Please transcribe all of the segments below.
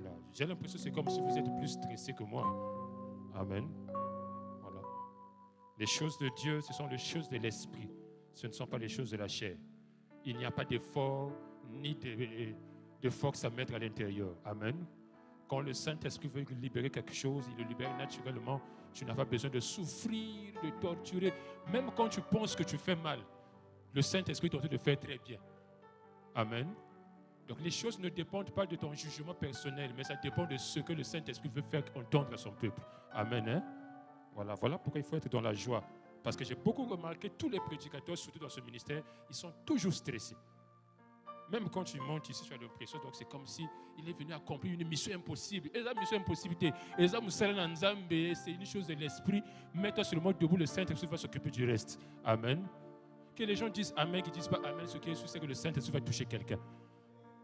Voilà. J'ai l'impression que c'est comme si vous êtes plus stressé que moi. Amen. Voilà. Les choses de Dieu, ce sont les choses de l'esprit. Ce ne sont pas les choses de la chair. Il n'y a pas d'effort ni de force à mettre à l'intérieur. Amen. Quand le Saint-Esprit veut libérer quelque chose, il le libère naturellement. Tu n'as pas besoin de souffrir, de torturer. Même quand tu penses que tu fais mal, le Saint-Esprit est en train de faire très bien. Amen. Donc les choses ne dépendent pas de ton jugement personnel, mais ça dépend de ce que le Saint-Esprit veut faire entendre à son peuple. Amen. Hein? Voilà pourquoi il faut être dans la joie. Parce que j'ai beaucoup remarqué, tous les prédicateurs, surtout dans ce ministère, ils sont toujours stressés. Même quand tu montes ici, tu as l'impression, donc c'est comme si il est venu accomplir une mission impossible. Et la mission impossibilité, c'est une chose de l'esprit. Mets-toi seulement debout, le Saint-Esprit va s'occuper du reste. Amen. Que les gens disent Amen, qu'ils disent pas Amen, ce qui est sûr, c'est que le Saint-Esprit va toucher quelqu'un.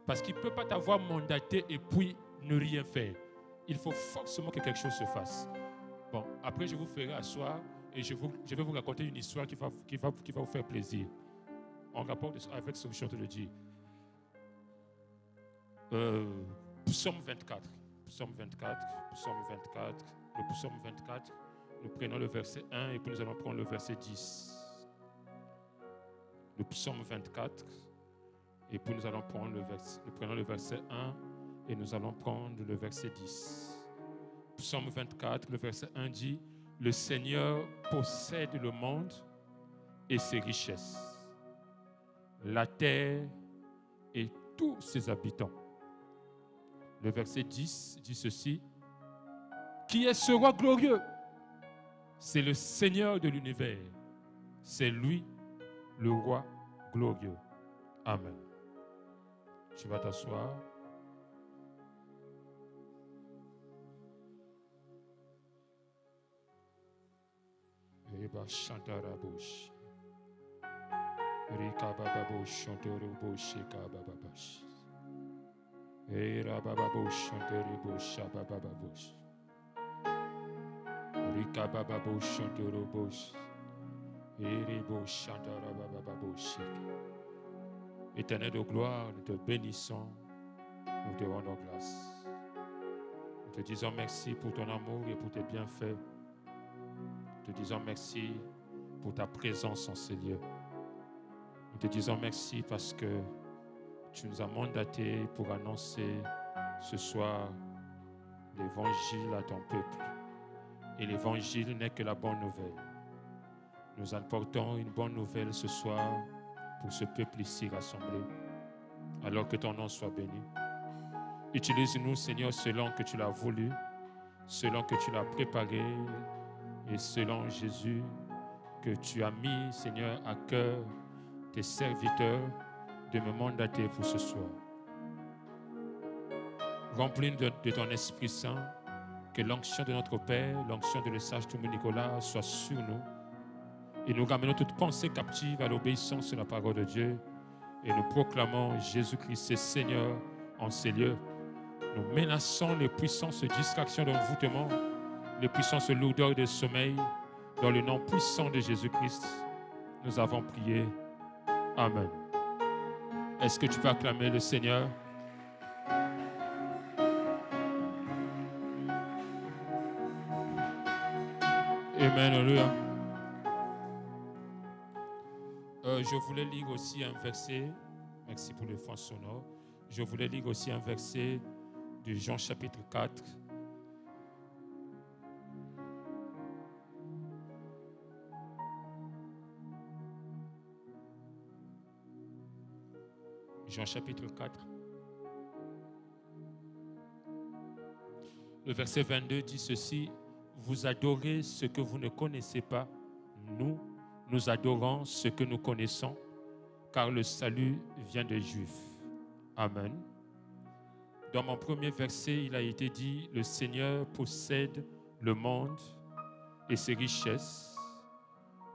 Parce qu'il ne peut pas t'avoir mandaté et puis ne rien faire. Il faut forcément que quelque chose se fasse. Bon, après je vous ferai asseoir et je vais vous raconter une histoire qui va vous faire plaisir. En rapport avec ce que je suis en train de dire. Psaume 24. Psaume 24. Le psaume 24. Nous prenons le verset 1 et puis nous allons prendre le verset 10. Le psaume 24. Et puis nous allons prendre nous prenons le verset 1 et nous allons prendre le verset 10. Psaume 24, le verset 1 dit: le Seigneur possède le monde et ses richesses, la terre et tous ses habitants. Le verset 10 dit ceci: qui est ce roi glorieux? C'est le Seigneur de l'univers. C'est lui, le roi glorieux. Amen. Tu vas t'asseoir. Reba Chantarabouche. Rika Bababouche, Chantarabouche, Kabababash. Era Bababouche, Chantarabouche, Babababouche. Rika Bababouche, Chantarabouche. Erebo Chantarabababouche. Éternel de gloire, nous te bénissons, nous te rendons grâce. Nous te disons merci pour ton amour et pour tes bienfaits. Nous te disons merci pour ta présence en ces lieux. Nous te disons merci parce que tu nous as mandatés pour annoncer ce soir l'évangile à ton peuple. Et l'évangile n'est que la bonne nouvelle. Nous apportons une bonne nouvelle ce soir pour ce peuple ici rassemblé, alors que ton nom soit béni. Utilise-nous, Seigneur, selon que tu l'as voulu, selon que tu l'as préparé, et selon Jésus, que tu as mis, Seigneur, à cœur tes serviteurs de me mandater pour ce soir. Remplis-nous de ton Esprit Saint, que l'onction de notre Père, l'onction de le sage Toumou Nicolas soit sur nous, et nous ramenons toute pensée captive à l'obéissance de la parole de Dieu, et nous proclamons Jésus-Christ est Seigneur en ces lieux. Nous menaçons les puissances de distraction d'envoûtement, les puissances de lourdeur et de sommeil, dans le nom puissant de Jésus-Christ. Nous avons prié. Amen. Est-ce que tu peux acclamer le Seigneur? Amen. Alléluia. Je voulais lire aussi un verset. Merci pour le fond sonore. Je voulais lire aussi un verset de Jean chapitre 4. Jean chapitre 4. Le verset 22 dit ceci: vous adorez ce que vous ne connaissez pas. Nous adorons ce que nous connaissons, car le salut vient des Juifs. Amen. Dans mon premier verset, il a été dit: le Seigneur possède le monde et ses richesses,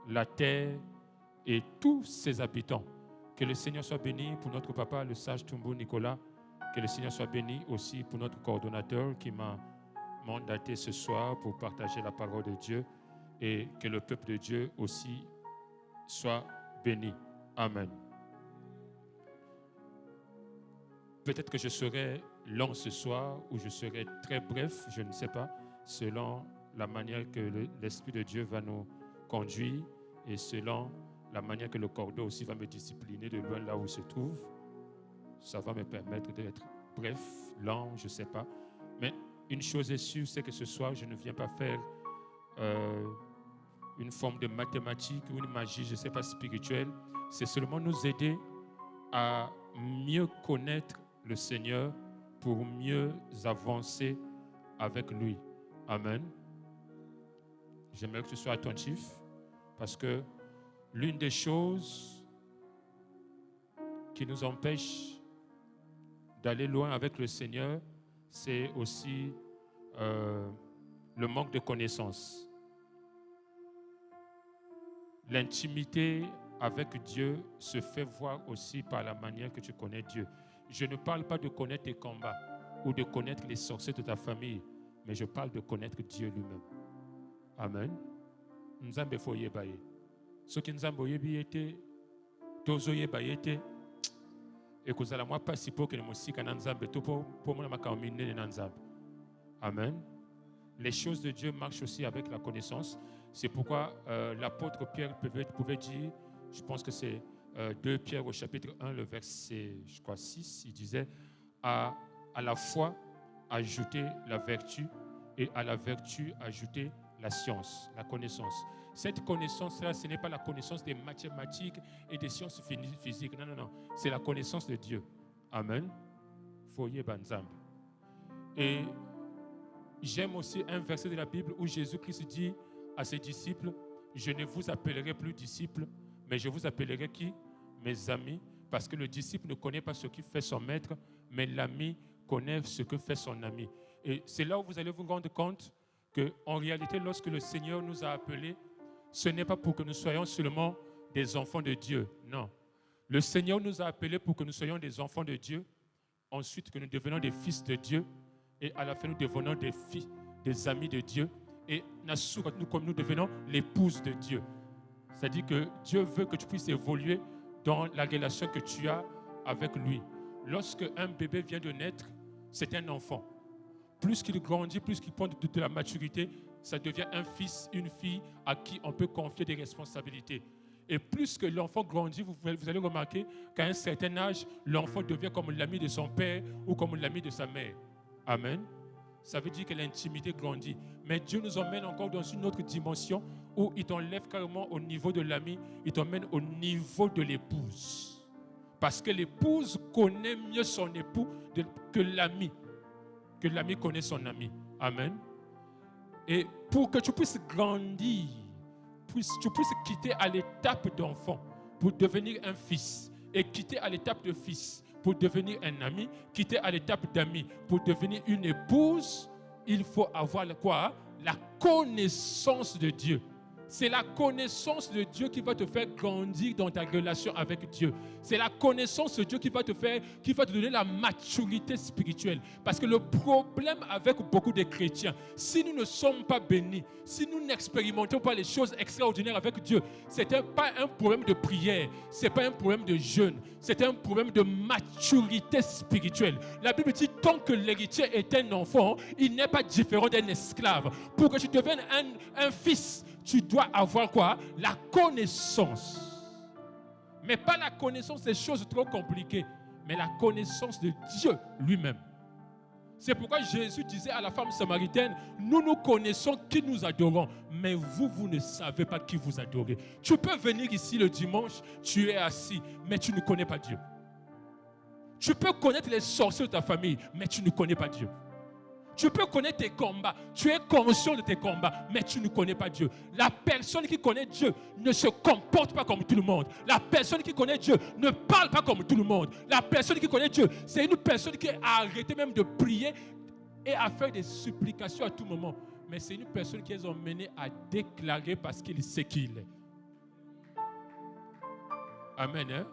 la terre et tous ses habitants. Que le Seigneur soit béni pour notre papa, le sage Toumou Nicolas. Que le Seigneur soit béni aussi pour notre coordonnateur qui m'a mandaté ce soir pour partager la parole de Dieu, et que le peuple de Dieu aussi soit béni. Amen. Peut-être que je serai long ce soir ou je serai très bref, je ne sais pas, selon la manière que l'Esprit de Dieu va nous conduire et selon la manière que le cordeau aussi va me discipliner de loin là où il se trouve. Ça va me permettre d'être bref, lent, je ne sais pas. Mais une chose est sûre, c'est que ce soir, je ne viens pas faire une forme de mathématique ou une magie, je ne sais pas, spirituelle. C'est seulement nous aider à mieux connaître le Seigneur pour mieux avancer avec lui. Amen. J'aimerais que tu sois attentif parce que l'une des choses qui nous empêche d'aller loin avec le Seigneur, c'est aussi le manque de connaissances. L'intimité avec Dieu se fait voir aussi par la manière que tu connais Dieu. Je ne parle pas de connaître tes combats ou de connaître les sorciers de ta famille, mais je parle de connaître Dieu lui-même. Amen. Nzambe fo yebaye. Soki nzambe yebi ete, tozo yebaye ete, et que la moi pas si pour que le musika na nzambe to pour moi makamine na nzambe. Amen. Les choses de Dieu marchent aussi avec la connaissance. C'est pourquoi l'apôtre Pierre pouvait dire, je pense que c'est 2 Pierre au chapitre 1, le verset, je crois, 6, il disait, à la foi, ajouter la vertu, et à la vertu, ajouter la science, la connaissance. Cette connaissance-là, ce n'est pas la connaissance des mathématiques et des sciences physiques. Non, non, non. C'est la connaissance de Dieu. Amen. Foyer Banzambe. Et j'aime aussi un verset de la Bible où Jésus-Christ dit à ses disciples, je ne vous appellerai plus disciples, mais je vous appellerai qui? Mes amis, parce que le disciple ne connaît pas ce qui fait son maître, mais l'ami connaît ce que fait son ami. Et c'est là où vous allez vous rendre compte qu'en réalité, lorsque le Seigneur nous a appelés, ce n'est pas pour que nous soyons seulement des enfants de Dieu, non. Le Seigneur nous a appelés pour que nous soyons des enfants de Dieu, ensuite que nous devenions des fils de Dieu, et à la fin nous devenons des filles, des amis de Dieu, et comme nous devenons l'épouse de Dieu. C'est-à-dire que Dieu veut que tu puisses évoluer dans la relation que tu as avec lui. Lorsque un bébé vient de naître, c'est un enfant. Plus qu'il grandit, plus qu'il prend de la maturité, ça devient un fils, une fille à qui on peut confier des responsabilités. Et plus que l'enfant grandit, vous allez remarquer qu'à un certain âge, l'enfant devient comme l'ami de son père ou comme l'ami de sa mère. Amen. Ça veut dire que l'intimité grandit. Mais Dieu nous emmène encore dans une autre dimension où il t'enlève carrément au niveau de l'ami, il t'emmène au niveau de l'épouse. Parce que l'épouse connaît mieux son époux que l'ami connaît son ami. Amen. Et pour que tu puisses grandir, tu puisses quitter à l'étape d'enfant pour devenir un fils, et quitter à l'étape de fils pour devenir un ami, quitter à l'étape d'ami pour devenir une épouse, il faut avoir quoi? La connaissance de Dieu. C'est la connaissance de Dieu qui va te faire grandir dans ta relation avec Dieu. C'est la connaissance de Dieu qui va te donner la maturité spirituelle. Parce que le problème avec beaucoup de chrétiens, si nous ne sommes pas bénis, si nous n'expérimentons pas les choses extraordinaires avec Dieu, ce n'est pas un problème de prière, ce n'est pas un problème de jeûne, c'est un problème de maturité spirituelle. La Bible dit, tant que l'héritier est un enfant, il n'est pas différent d'un esclave. Pour que tu deviennes un fils, tu dois avoir quoi? La connaissance. Mais pas la connaissance des choses trop compliquées, mais la connaissance de Dieu lui-même. C'est pourquoi Jésus disait à la femme samaritaine, nous connaissons qui nous adorons, mais vous ne savez pas qui vous adorez. Tu peux venir ici le dimanche, tu es assis, mais tu ne connais pas Dieu. Tu peux connaître les sorciers de ta famille, mais tu ne connais pas Dieu. Tu peux connaître tes combats, tu es conscient de tes combats, mais tu ne connais pas Dieu. La personne qui connaît Dieu ne se comporte pas comme tout le monde. La personne qui connaît Dieu ne parle pas comme tout le monde. La personne qui connaît Dieu, c'est une personne qui a arrêté même de prier et à faire des supplications à tout moment. Mais c'est une personne qui est emmenée à déclarer parce qu'il sait qui il est. Amen. Hein?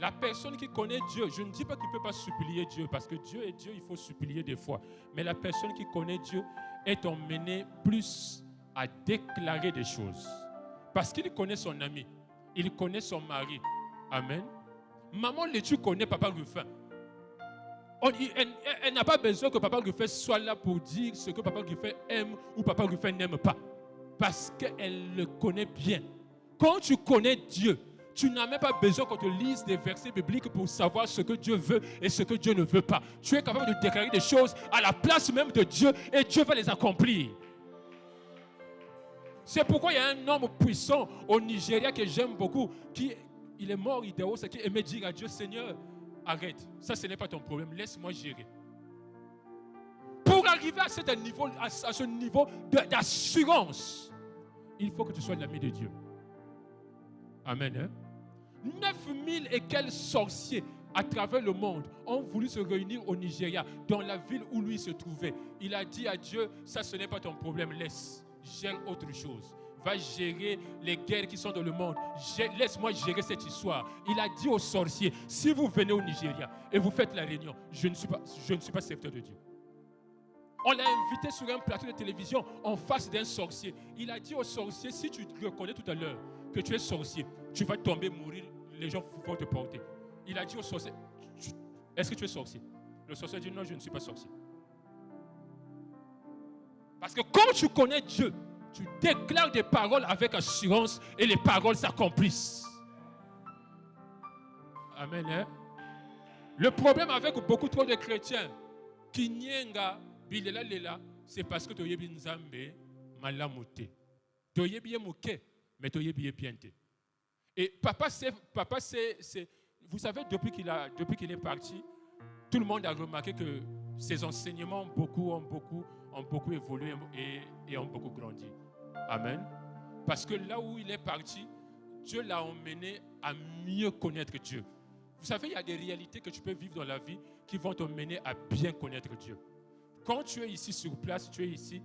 La personne qui connaît Dieu, je ne dis pas qu'il ne peut pas supplier Dieu, parce que Dieu est Dieu, il faut supplier des fois. Mais la personne qui connaît Dieu est emmenée plus à déclarer des choses. Parce qu'il connaît son ami, il connaît son mari. Amen. Maman Létu connaît Papa Rufin. Elle n'a pas besoin que Papa Griffin soit là pour dire ce que Papa Griffin aime ou Papa Griffin n'aime pas. Parce qu'elle le connaît bien. Quand tu connais Dieu, tu n'as même pas besoin qu'on te lise des versets bibliques pour savoir ce que Dieu veut et ce que Dieu ne veut pas. Tu es capable de déclarer des choses à la place même de Dieu et Dieu va les accomplir. C'est pourquoi il y a un homme puissant au Nigeria que j'aime beaucoup, il est mort, il qui aimait dire à Dieu, Seigneur, arrête, ça ce n'est pas ton problème, laisse-moi gérer. Pour arriver à ce niveau d'assurance, il faut que tu sois l'ami de Dieu. Amen. Hein? 9000 et quelques sorciers à travers le monde ont voulu se réunir au Nigeria, dans la ville où lui se trouvait. Il a dit à Dieu, ça ce n'est pas ton problème, gère autre chose. Va gérer les guerres qui sont dans le monde. Laisse-moi gérer cette histoire. Il a dit aux sorciers, si vous venez au Nigeria et vous faites la réunion, je ne suis pas serviteur de Dieu. On l'a invité sur un plateau de télévision en face d'un sorcier. Il a dit aux sorciers, si tu reconnais tout à l'heure que tu es sorcier, tu vas tomber, mourir, les gens vont te porter. Il a dit aux sorciers, est-ce que tu es sorcier? Le sorcier a dit, non, je ne suis pas sorcier. Parce que quand tu connais Dieu, tu déclares des paroles avec assurance et les paroles s'accomplissent. Amen. Hein? Le problème avec beaucoup trop de chrétiens, qui nienga bilela lela, c'est parce que tu es bien nzambe malamuté. Tu es bien mouké, mais tu es bien pienté. Et papa c'est, vous savez, depuis qu'il est parti, tout le monde a remarqué que ses enseignements ont beaucoup évolué et ont beaucoup grandi. Amen. Parce que là où il est parti, Dieu l'a emmené à mieux connaître Dieu. Vous savez, il y a des réalités que tu peux vivre dans la vie qui vont te mener à bien connaître Dieu. Quand tu es ici sur place, tu es ici,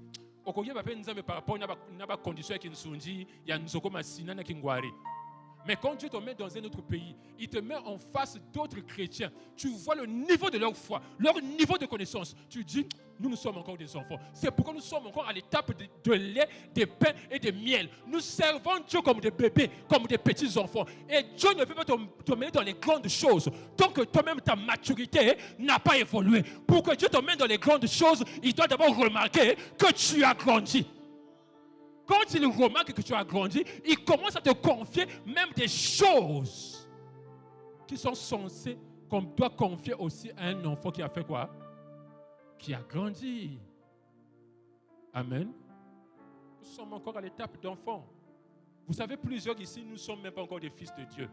mais quand Dieu te met dans un autre pays, il te met en face d'autres chrétiens. Tu vois le niveau de leur foi, leur niveau de connaissance. Tu dis, nous sommes encore des enfants. C'est pourquoi nous sommes encore à l'étape de lait, de pain et de miel. Nous servons Dieu comme des bébés, comme des petits enfants. Et Dieu ne veut pas te mener dans les grandes choses. Tant que toi-même, ta maturité n'a pas évolué. Pour que Dieu te mette dans les grandes choses, il doit d'abord remarquer que tu as grandi. Quand il remarque que tu as grandi, il commence à te confier même des choses qui sont censées, qu'on doit confier aussi à un enfant qui a fait quoi? Qui a grandi. Amen. Nous sommes encore à l'étape d'enfant. Vous savez, plusieurs ici, nous ne sommes même pas encore des fils de Dieu.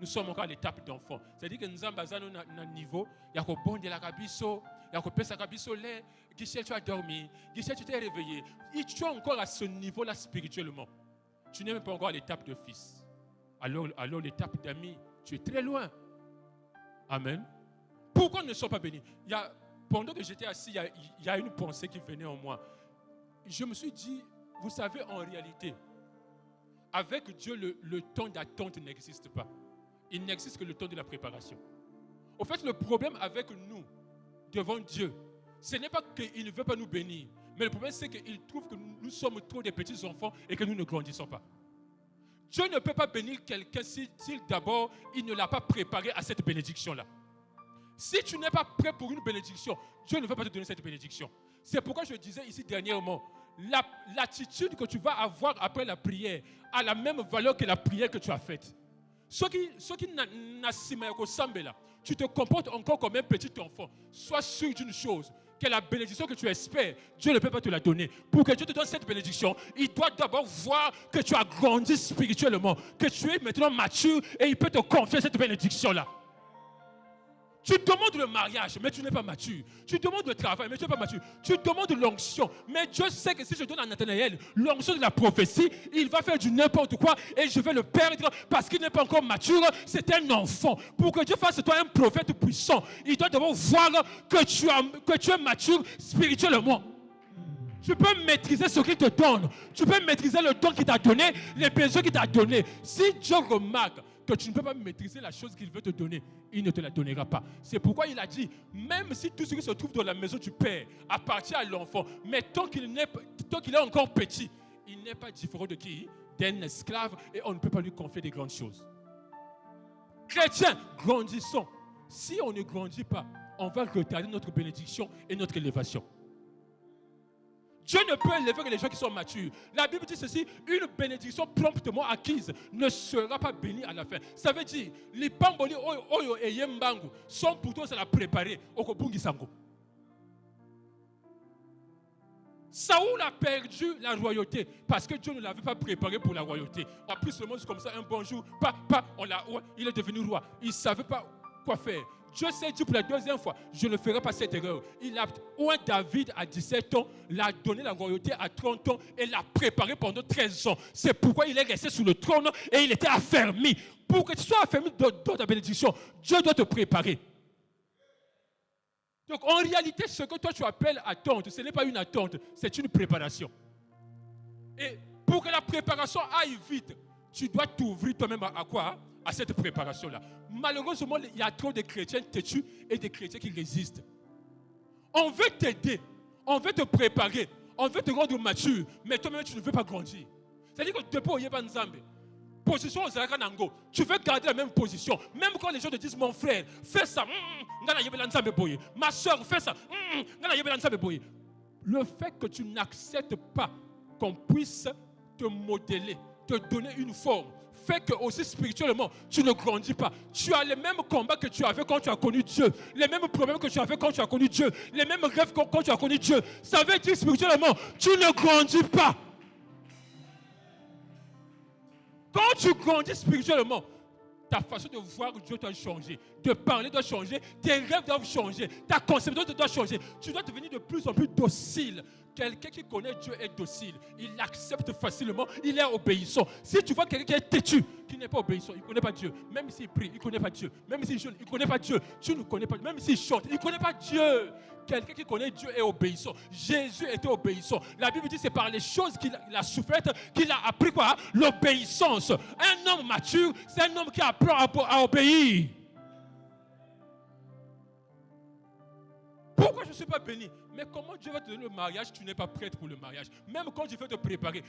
Nous sommes encore à l'étape d'enfant. C'est-à-dire que nous sommes à un niveau, il y a un bon de la rabisso, il y a un peu de rabisso, Guichel, tu as dormi. Guichel, tu t'es réveillé. Et tu es encore à ce niveau-là spirituellement. Tu n'es même pas encore à l'étape de fils. Alors l'étape d'ami, tu es très loin. Amen. Pourquoi nous ne sommes pas bénis? Pendant que j'étais assis, il y a une pensée qui venait en moi. Je me suis dit, vous savez, en réalité, avec Dieu, le temps d'attente n'existe pas. Il n'existe que le temps de la préparation. Au fait, le problème avec nous, devant Dieu, ce n'est pas qu'il ne veut pas nous bénir, mais le problème c'est qu'il trouve que nous sommes trop des petits enfants et que nous ne grandissons pas. Dieu ne peut pas bénir quelqu'un si d'abord il ne l'a pas préparé à cette bénédiction-là. Si tu n'es pas prêt pour une bénédiction, Dieu ne veut pas te donner cette bénédiction. C'est pourquoi je disais ici dernièrement, l'attitude que tu vas avoir après la prière a la même valeur que la prière que tu as faite. Ceux qui n'ont là, tu te comportes encore comme un petit enfant. Sois sûr d'une chose, que la bénédiction que tu espères, Dieu ne peut pas te la donner. Pour que Dieu te donne cette bénédiction, il doit d'abord voir que tu as grandi spirituellement, que tu es maintenant mature et il peut te confier cette bénédiction-là. Tu demandes le mariage, mais tu n'es pas mature. Tu demandes le travail, mais tu n'es pas mature. Tu demandes l'onction, mais Dieu sait que si je donne à Nathanaël l'onction de la prophétie, il va faire du n'importe quoi et je vais le perdre parce qu'il n'est pas encore mature. C'est un enfant. Pour que Dieu fasse de toi un prophète puissant, il doit d'abord voir que tu es mature spirituellement. Tu peux maîtriser ce qu'il te donne. Tu peux maîtriser le don qu'il t'a donné, les besoins qu'il t'a donné. Si Dieu remarque que tu ne peux pas maîtriser la chose qu'il veut te donner, il ne te la donnera pas. C'est pourquoi il a dit, même si tout ce qui se trouve dans la maison du Père appartient à l'enfant, mais tant qu'il est encore petit, il n'est pas différent de qui? D'un esclave, et on ne peut pas lui confier des grandes choses. Chrétiens, grandissons. Si on ne grandit pas, on va retarder notre bénédiction et notre élévation. Dieu ne peut élever que les gens qui sont matures. La Bible dit ceci, une bénédiction promptement acquise ne sera pas bénie à la fin. Ça veut dire, les pamboli oyo et yembangu sont plutôt à la préparer au kobungi sango. Saoul a perdu la royauté parce que Dieu ne l'avait pas préparé pour la royauté. On a pris seulement comme ça un bonjour, il est devenu roi. Il ne savait pas quoi faire. Dieu s'est dit pour la deuxième fois, je ne ferai pas cette erreur. Il a oint David à 17 ans, l'a donné la royauté à 30 ans et l'a préparé pendant 13 ans. C'est pourquoi il est resté sur le trône et il était affermi. Pour que tu sois affermi dans ta bénédiction, Dieu doit te préparer. Donc en réalité, ce que toi tu appelles attente, ce n'est pas une attente, c'est une préparation. Et pour que la préparation aille vite, tu dois t'ouvrir toi-même à quoi ? À cette préparation-là. Malheureusement, il y a trop de chrétiens têtus et de chrétiens qui résistent. On veut t'aider, on veut te préparer, on veut te rendre mature, mais toi-même tu ne veux pas grandir. C'est-à-dire que depuis au Yéban Nzambe, position aux Zarakanango, tu veux garder la même position. Même quand les gens te disent, mon frère, fais ça, ma soeur, fais ça, le fait que tu n'acceptes pas qu'on puisse te modeler, te donner une forme, fait que aussi spirituellement, tu ne grandis pas. Tu as les mêmes combats que tu avais quand tu as connu Dieu, les mêmes problèmes que tu avais quand tu as connu Dieu, les mêmes rêves quand tu as connu Dieu. Ça veut dire spirituellement, tu ne grandis pas. Quand tu grandis spirituellement, ta façon de voir Dieu doit changer, de parler doit changer, tes rêves doivent changer, ta conception doit changer. Tu dois devenir de plus en plus docile. Quelqu'un qui connaît Dieu est docile. Il l'accepte facilement, il est obéissant. Si tu vois quelqu'un qui est têtu, qui n'est pas obéissant, il ne connaît pas Dieu. Même s'il prie, il ne connaît pas Dieu. Même s'il jeûne, il ne connaît pas Dieu. Tu ne connais pas. Même s'il chante, il ne connaît pas Dieu. Quelqu'un qui connaît Dieu est obéissant. Jésus était obéissant. La Bible dit que c'est par les choses qu'il a souffert qu'il a appris quoi ? L'obéissance. Un homme mature, c'est un homme qui apprend à obéir. Pourquoi je ne suis pas béni ? Mais comment Dieu va te donner le mariage, tu n'es pas prête pour le mariage. Même quand Dieu veut te préparer.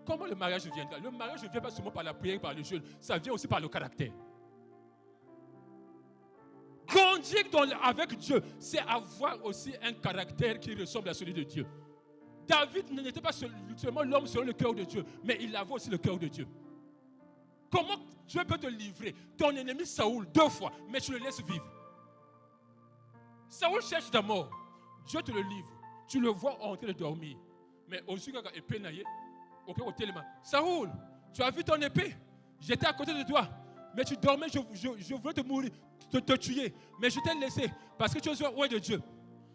Comment le mariage viendra ? Le mariage ne vient pas seulement par la prière, par le jeûne. Ça vient aussi par le caractère. Grandir avec Dieu, c'est avoir aussi un caractère qui ressemble à celui de Dieu. David n'était pas seulement l'homme selon le cœur de Dieu, mais il avait aussi le cœur de Dieu. Comment Dieu peut te livrer ton ennemi Saoul 2 fois, mais tu le laisses vivre? Saoul cherche ta mort. Dieu te le livre. Tu le vois en train de dormir. Mais aussi, quand il épée naïe, Saoul, tu as vu ton épée? J'étais à côté de toi. Mais tu dormais, je voulais te mourir, te tuer. Mais je t'ai laissé parce que tu es loin de Dieu.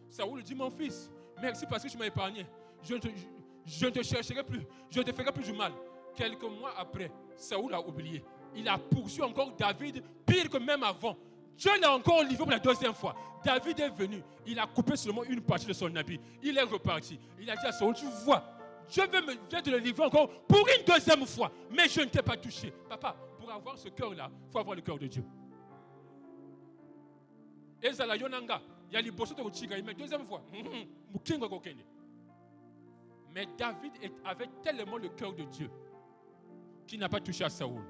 Saoul dit, mon fils, merci parce que tu m'as épargné. Je ne te chercherai plus. Je ne te ferai plus du mal. Quelques mois après, Saoul a oublié. Il a poursuivi encore David, pire que même avant. Dieu l'a encore livré pour la 2e fois. David est venu. Il a coupé seulement une partie de son habit. Il est reparti. Il a dit à Saoul, tu vois, Dieu vient de le livrer encore pour une 2e fois. Mais je ne t'ai pas touché. Papa, pour avoir ce cœur-là, il faut avoir le cœur de Dieu. Ezala Yonanga, il y a les bosses de Chiga, mais 2e fois. Mais David avait tellement le cœur de Dieu qu'il n'a pas touché à Saoul.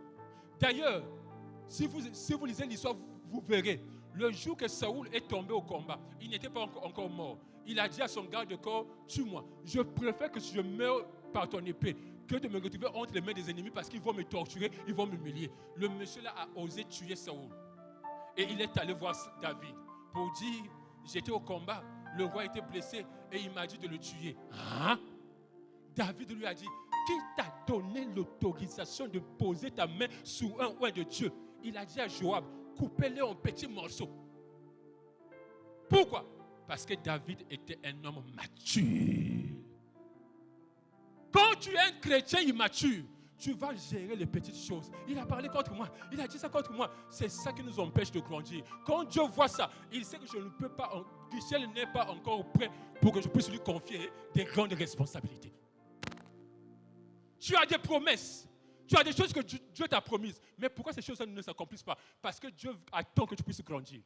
D'ailleurs, si vous lisez l'histoire, vous verrez, le jour que Saoul est tombé au combat, il n'était pas encore mort. Il a dit à son garde-corps, tue-moi. Je préfère que je meure par ton épée que de me retrouver entre les mains des ennemis parce qu'ils vont me torturer, ils vont m'humilier. Le monsieur-là a osé tuer Saoul. Et il est allé voir David pour dire, j'étais au combat, le roi était blessé et il m'a dit de le tuer. Hein? David lui a dit, qui t'a donné l'autorisation de poser ta main sur un oint de Dieu? Il a dit à Joab, coupez-le en petits morceaux. Pourquoi? Parce que David était un homme mature. Quand tu es un chrétien immature, tu vas gérer les petites choses. Il a parlé contre moi, il a dit ça contre moi. C'est ça qui nous empêche de grandir. Quand Dieu voit ça, il sait que je ne peux pas, le ciel n'est pas encore prêt pour que je puisse lui confier des grandes responsabilités. Tu as des promesses. Tu as des choses que Dieu t'a promises. Mais pourquoi ces choses ne s'accomplissent pas? Parce que Dieu attend que tu puisses grandir.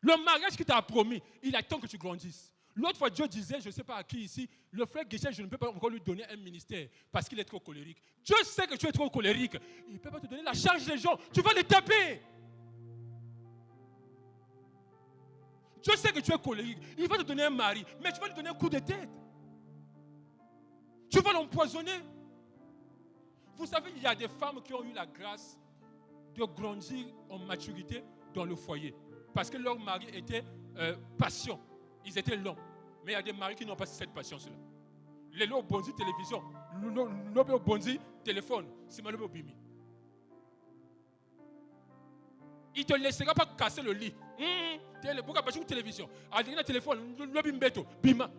Le mariage qu'il t'a promis, il attend que tu grandisses. L'autre fois, Dieu disait, je ne sais pas à qui ici, le frère Guichel, je ne peux pas encore lui donner un ministère parce qu'il est trop colérique. Dieu sait que tu es trop colérique. Il ne peut pas te donner la charge des gens. Tu vas les taper. Dieu sait que tu es colérique. Il va te donner un mari, mais tu vas lui donner un coup de tête. Tu vas l'empoisonner. Vous savez, il y a des femmes qui ont eu la grâce de grandir en maturité dans le foyer. Parce que leur mari était patient. Ils étaient longs. Mais il y a des maris qui n'ont pas cette patience-là. Les lots bondi télévision, l'eau bondi téléphone, c'est mal bimi. Il ne te laissera pas casser le lit. Pourquoi pas télévision? Avec le téléphone, l'eau bimbeto, bima.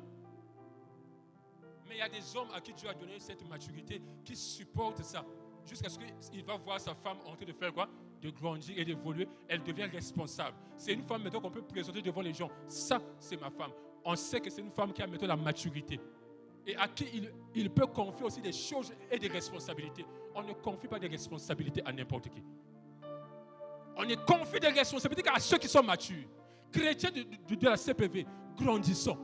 Mais il y a des hommes à qui Dieu a donné cette maturité qui supportent ça. Jusqu'à ce qu'il va voir sa femme en train de faire quoi? De grandir et d'évoluer. Elle devient responsable. C'est une femme maintenant qu'on peut présenter devant les gens. Ça, c'est ma femme. On sait que c'est une femme qui a maintenant la maturité. Et à qui il peut confier aussi des choses et des responsabilités. On ne confie pas des responsabilités à n'importe qui. On ne confie des responsabilités qu'à ceux qui sont matures. Chrétiens de la CPV, grandissons.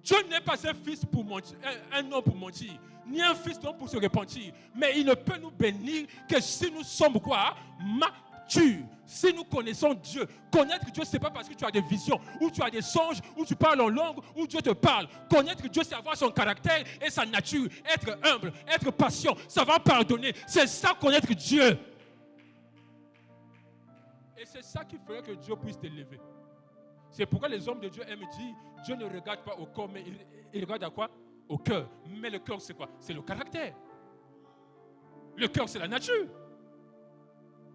Dieu n'est pas un fils pour mentir, un homme pour mentir, ni un fils d'homme pour se repentir. Mais il ne peut nous bénir que si nous sommes quoi? Matures. Si nous connaissons Dieu. Connaître Dieu, ce n'est pas parce que tu as des visions, ou tu as des songes, ou tu parles en langue, ou Dieu te parle. Connaître Dieu, c'est avoir son caractère et sa nature. Être humble, être patient, savoir pardonner. C'est ça, connaître Dieu. Et c'est ça qui ferait que Dieu puisse t'élever. C'est pourquoi les hommes de Dieu aiment dire, Dieu ne regarde pas au corps, mais il regarde à quoi? Au cœur. Mais le cœur, c'est quoi? C'est le caractère. Le cœur, c'est la nature.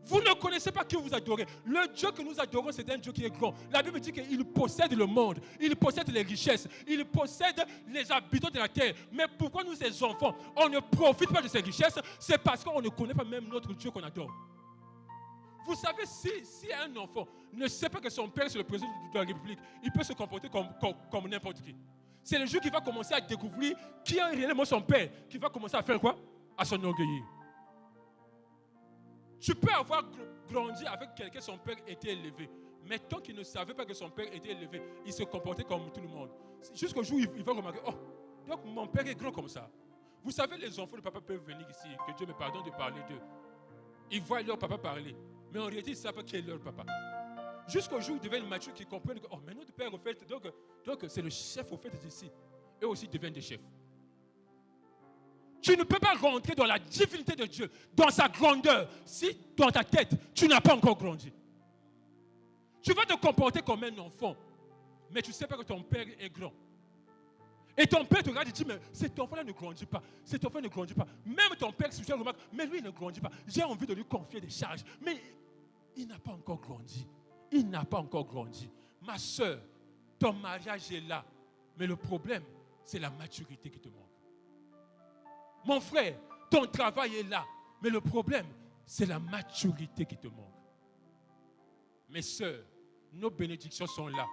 Vous ne connaissez pas qui vous adorez. Le Dieu que nous adorons, c'est un Dieu qui est grand. La Bible dit qu'il possède le monde, il possède les richesses, il possède les habitants de la terre. Mais pourquoi nous, ses enfants, on ne profite pas de ces richesses? C'est parce qu'on ne connaît pas même notre Dieu qu'on adore. Vous savez, si un enfant ne sait pas que son père c'est le président de la République, il peut se comporter comme n'importe qui. C'est le jour qu'il va commencer à découvrir qui est réellement son père, qui va commencer à faire quoi? À s'enorgueillir. Tu peux avoir grandi avec quelqu'un, son père était élevé. Mais tant qu'il ne savait pas que son père était élevé, il se comportait comme tout le monde. Jusqu'au jour où il va remarquer, oh, donc mon père est grand comme ça. Vous savez, les enfants de papa peuvent venir ici, que Dieu me pardonne de parler d'eux. Ils voient leur papa parler. Mais en réalité, ils ne savent pas qui est leur papa. Jusqu'au jour où ils deviennent matures, qu'ils comprennent que, oh, mais notre père, au fait, donc c'est le chef, au fait, d'ici. Eux aussi deviennent des chefs. Tu ne peux pas rentrer dans la divinité de Dieu, dans sa grandeur, si dans ta tête, tu n'as pas encore grandi. Tu vas te comporter comme un enfant, mais tu ne sais pas que ton père est grand. Et ton père te regarde et dit, mais cet enfant-là ne grandit pas. Cet enfant ne grandit pas. Même ton père, si tu remarques, mais lui, il ne grandit pas. J'ai envie de lui confier des charges. Mais il n'a pas encore grandi. Il n'a pas encore grandi. Ma soeur, ton mariage est là. Mais le problème, c'est la maturité qui te manque. Mon frère, ton travail est là. Mais le problème, c'est la maturité qui te manque. Mes sœurs, nos bénédictions sont là.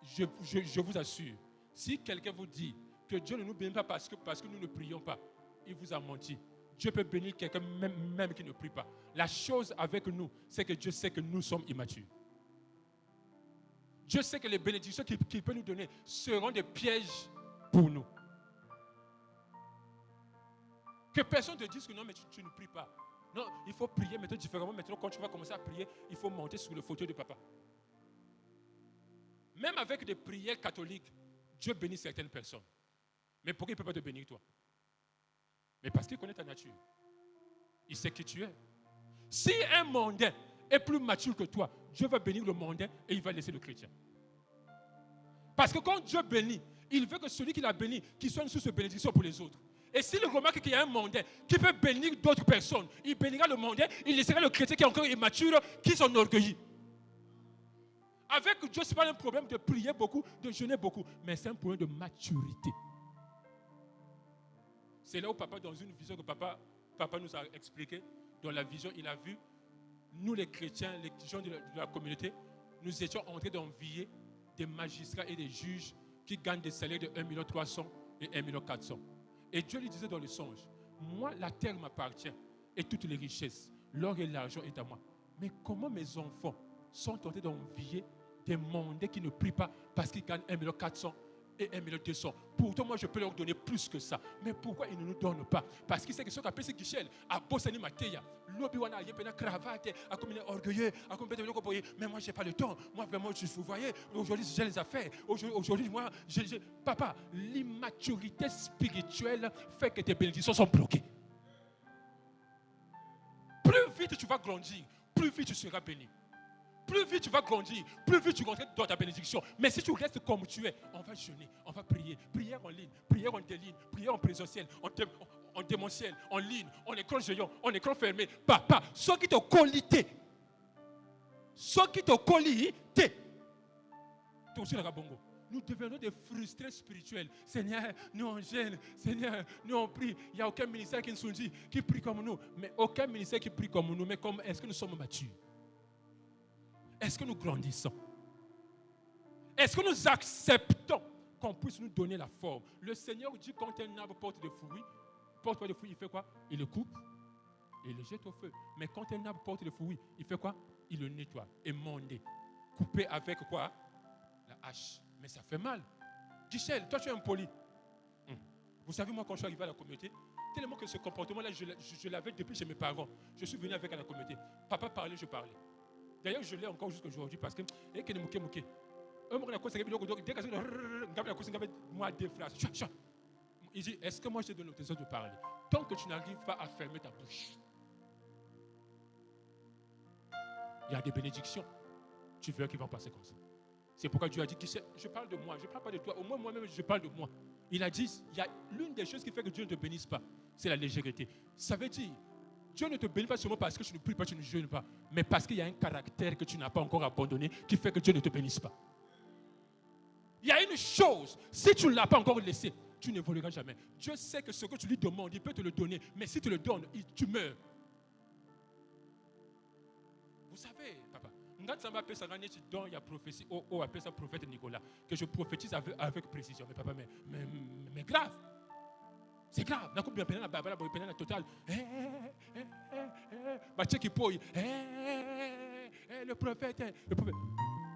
Je vous assure. Si quelqu'un vous dit que Dieu ne nous bénit pas parce que nous ne prions pas, il vous a menti. Dieu peut bénir quelqu'un même qui ne prie pas. La chose avec nous, c'est que Dieu sait que nous sommes immatures. Dieu sait que les bénédictions qu'il peut nous donner seront des pièges pour nous. Que personne ne te dise que non, mais tu ne pries pas. Non, il faut prier maintenant différemment. Maintenant, quand tu vas commencer à prier, il faut monter sur le fauteuil de papa. Même avec des prières catholiques, Dieu bénit certaines personnes. Mais pourquoi il ne peut pas te bénir toi? Mais parce qu'il connaît ta nature. Il sait qui tu es. Si un mondain est plus mature que toi, Dieu va bénir le mondain et il va laisser le chrétien. Parce que quand Dieu bénit, il veut que celui qui l'a béni, qu'il soit une source de bénédiction pour les autres. Et s'il remarque qu'il y a un mondain qui peut bénir d'autres personnes, il bénira le mondain, il laissera le chrétien qui est encore immature, qui s'enorgueillit. Avec Dieu, ce n'est pas un problème de prier beaucoup, de jeûner beaucoup, mais c'est un problème de maturité. C'est là où papa, dans une vision que papa nous a expliqué, dans la vision, il a vu, nous les chrétiens, les gens de la communauté, nous étions en train d'envier des magistrats et des juges qui gagnent des salaires de 1 300 000 et 1 400 000. Et Dieu lui disait dans le songe, moi la terre m'appartient et toutes les richesses, l'or et l'argent est à moi. Mais comment mes enfants sont tentés d'envier des mondains qui ne prient pas parce qu'ils gagnent 1,4 million et 1,2 million. Pourtant, moi, je peux leur donner plus que ça. Mais pourquoi ils ne nous donnent pas? Parce qu'ils savent que ce qu'on appelle ces guichets, à Bossani Mateya, l'objet wana y a une cravate, à comme il est orgueilleux, à comme il est mais moi, je n'ai pas le temps. Moi, vraiment, vous voyez, aujourd'hui, j'ai les affaires. Aujourd'hui, moi, papa, l'immaturité spirituelle fait que tes bénédictions sont bloquées. Plus vite tu vas grandir, plus vite tu seras béni. Plus vite tu vas grandir, plus vite tu rentres dans ta bénédiction. Mais si tu restes comme tu es, on va jeûner, on va prier. Prière en ligne, prière en déligne, prière en présentiel, en démentiel, en ligne, en écran géant, en écran fermé. Papa, ceux qui te collent, ceux qui te collent, tu aussi la bongo. Nous devenons des frustrés spirituels. Seigneur, nous on gêne. Seigneur, nous on prie. Il n'y a aucun ministère qui nous dit qui prie comme nous. Mais aucun ministère qui prie comme nous. Mais comme est-ce que nous sommes matures? Est-ce que nous grandissons? Est-ce que nous acceptons qu'on puisse nous donner la forme? Le Seigneur dit quand un arbre porte des fruits, il fait quoi? Il le coupe et il le jette au feu. Mais quand un arbre porte des fruits, il fait quoi? Il le nettoie, émondé, coupé avec quoi? La hache. Mais ça fait mal. Gichel, toi tu es impoli. Vous savez, moi quand je suis arrivé à la communauté, tellement que ce comportement-là, je l'avais depuis chez mes parents. Je suis venu avec à la communauté. Papa parlait, je parlais. D'ailleurs, je l'ai encore jusqu'à aujourd'hui parce que il dit, est-ce que moi je te donne l'autorisation de parler? Tant que tu n'arrives pas à fermer ta bouche, il y a des bénédictions. Tu verras qu'ils vont passer comme ça. C'est pourquoi Dieu a dit, je parle de moi, je ne parle pas de toi. Au moins moi-même, je parle de moi. Il a dit, il y a l'une des choses qui fait que Dieu ne te bénisse pas, c'est la légèreté. Ça veut dire, Dieu ne te bénit pas seulement parce que tu ne pries pas, tu ne jeûnes pas, mais parce qu'il y a un caractère que tu n'as pas encore abandonné qui fait que Dieu ne te bénisse pas. Il y a une chose, si tu ne l'as pas encore laissé, tu n'évolueras jamais. Dieu sait que ce que tu lui demandes, il peut te le donner, mais si tu le donnes, tu meurs. Vous savez, papa, il y a prophétie, appelle ça prophète Nicolas, que je prophétise avec précision. Mais papa, mais grave. C'est grave. Le prophète.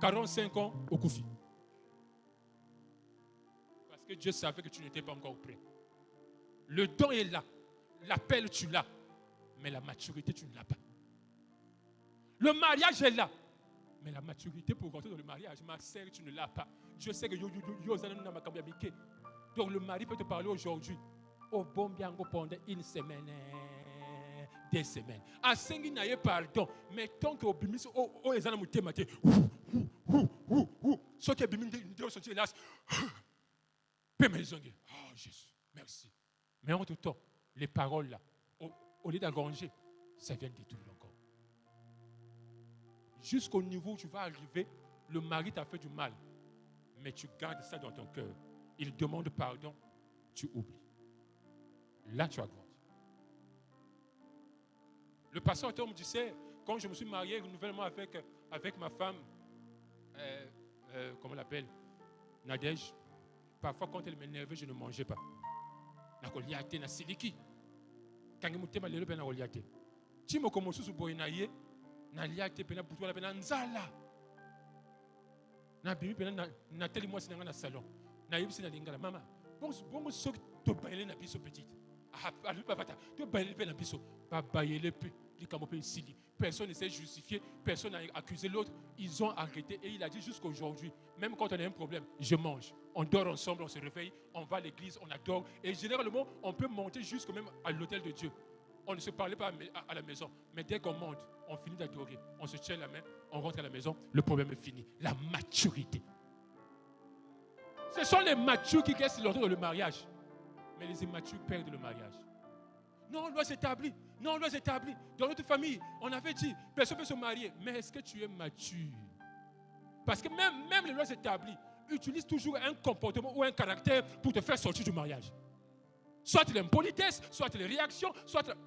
45 ans au Koufi. Parce que Dieu savait que tu n'étais pas encore prêt. Le don est là. L'appel, tu l'as. Mais la maturité, tu ne l'as pas. Le mariage est là. Mais la maturité pour rentrer dans le mariage, ma sœur, tu ne l'as pas. Dieu sait que donc le mari peut te parler aujourd'hui. Au bon bien pendant une semaine, 2 semaines. À 5 ans, il y a pardon. Mais tant que au bimis, au ezana mutemate, ce qui est bimis de sortir là, oh Jésus, merci. Mais en tout temps, les paroles là, au lieu d'arranger, ça vient détruire encore. Jusqu'au niveau où tu vas arriver, le mari t'a fait du mal, mais tu gardes ça dans ton cœur. Il demande pardon, tu oublies. Là, tu as grandi. Le pasteur Tom disait, quand je me suis marié nouvellement avec ma femme, comment on l'appelle, Nadège, parfois quand elle m'énervait, je ne mangeais pas. Quand je me personne ne s'est justifié, personne n'a accusé l'autre. Ils ont arrêté et il a dit jusqu'aujourd'hui, même quand on a un problème, je mange. On dort ensemble, on se réveille, on va à l'église, on adore. Et généralement, on peut monter jusqu'au même à l'autel de Dieu. On ne se parlait pas à la maison. Mais dès qu'on monte, on finit d'adorer. On se tient la main, on rentre à la maison, le problème est fini. La maturité. Ce sont les matures qui restent longtemps dans le mariage. Mais les immatures perdent le mariage. Non, on doit s'établir. Non, on doit s'établir. Dans notre famille, on avait dit, personne ne peut se marier. Mais est-ce que tu es mature? Parce que même les lois établies utilisent toujours un comportement ou un caractère pour te faire sortir du mariage. Soit l'impolitesse, soit les réactions,